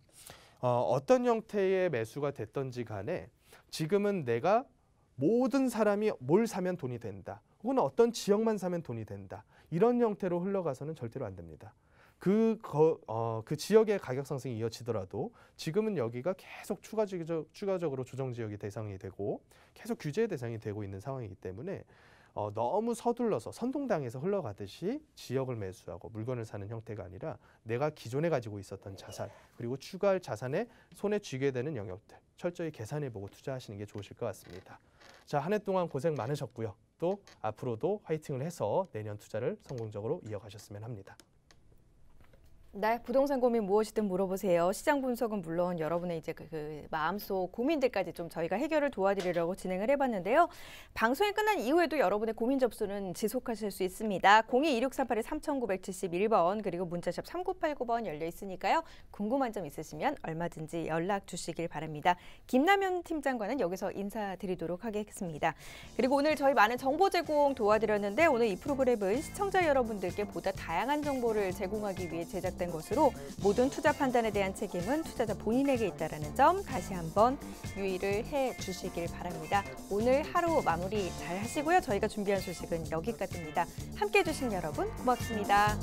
B: 어떤 형태의 매수가 됐던지 간에 지금은 내가 모든 사람이 뭘 사면 돈이 된다. 혹은 어떤 지역만 사면 돈이 된다. 이런 형태로 흘러가서는 절대로 안 됩니다. 그 지역의 가격 상승이 이어지더라도 지금은 여기가 계속 추가적으로 조정지역이 대상이 되고 계속 규제의 대상이 되고 있는 상황이기 때문에 너무 서둘러서 선동당해서 흘러가듯이 지역을 매수하고 물건을 사는 형태가 아니라 내가 기존에 가지고 있었던 자산 그리고 추가할 자산에 손에 쥐게 되는 영역들 철저히 계산해보고 투자하시는 게 좋으실 것 같습니다. 자, 한 해 동안 고생 많으셨고요. 또 앞으로도 화이팅을 해서 내년 투자를 성공적으로 이어가셨으면 합니다.
A: 네, 부동산 고민 무엇이든 물어보세요. 시장 분석은 물론 여러분의 이제 그 마음속 고민들까지 좀 저희가 해결을 도와드리려고 진행을 해봤는데요. 방송이 끝난 이후에도 여러분의 고민 접수는 지속하실 수 있습니다. 02-2638-3971번 그리고 문자샵 3989번 열려 있으니까요. 궁금한 점 있으시면 얼마든지 연락 주시길 바랍니다. 김남현 팀장과는 여기서 인사드리도록 하겠습니다. 그리고 오늘 저희 많은 정보 제공 도와드렸는데 오늘 이 프로그램은 시청자 여러분들께 보다 다양한 정보를 제공하기 위해 제작 된 것으로 모든 투자 판단에 대한 책임은 투자자 본인에게 있다는 점 다시 한번 유의를 해 주시길 바랍니다. 오늘 하루 마무리 잘 하시고요. 저희가 준비한 소식은 여기까지입니다. 함께해 주신 여러분 고맙습니다.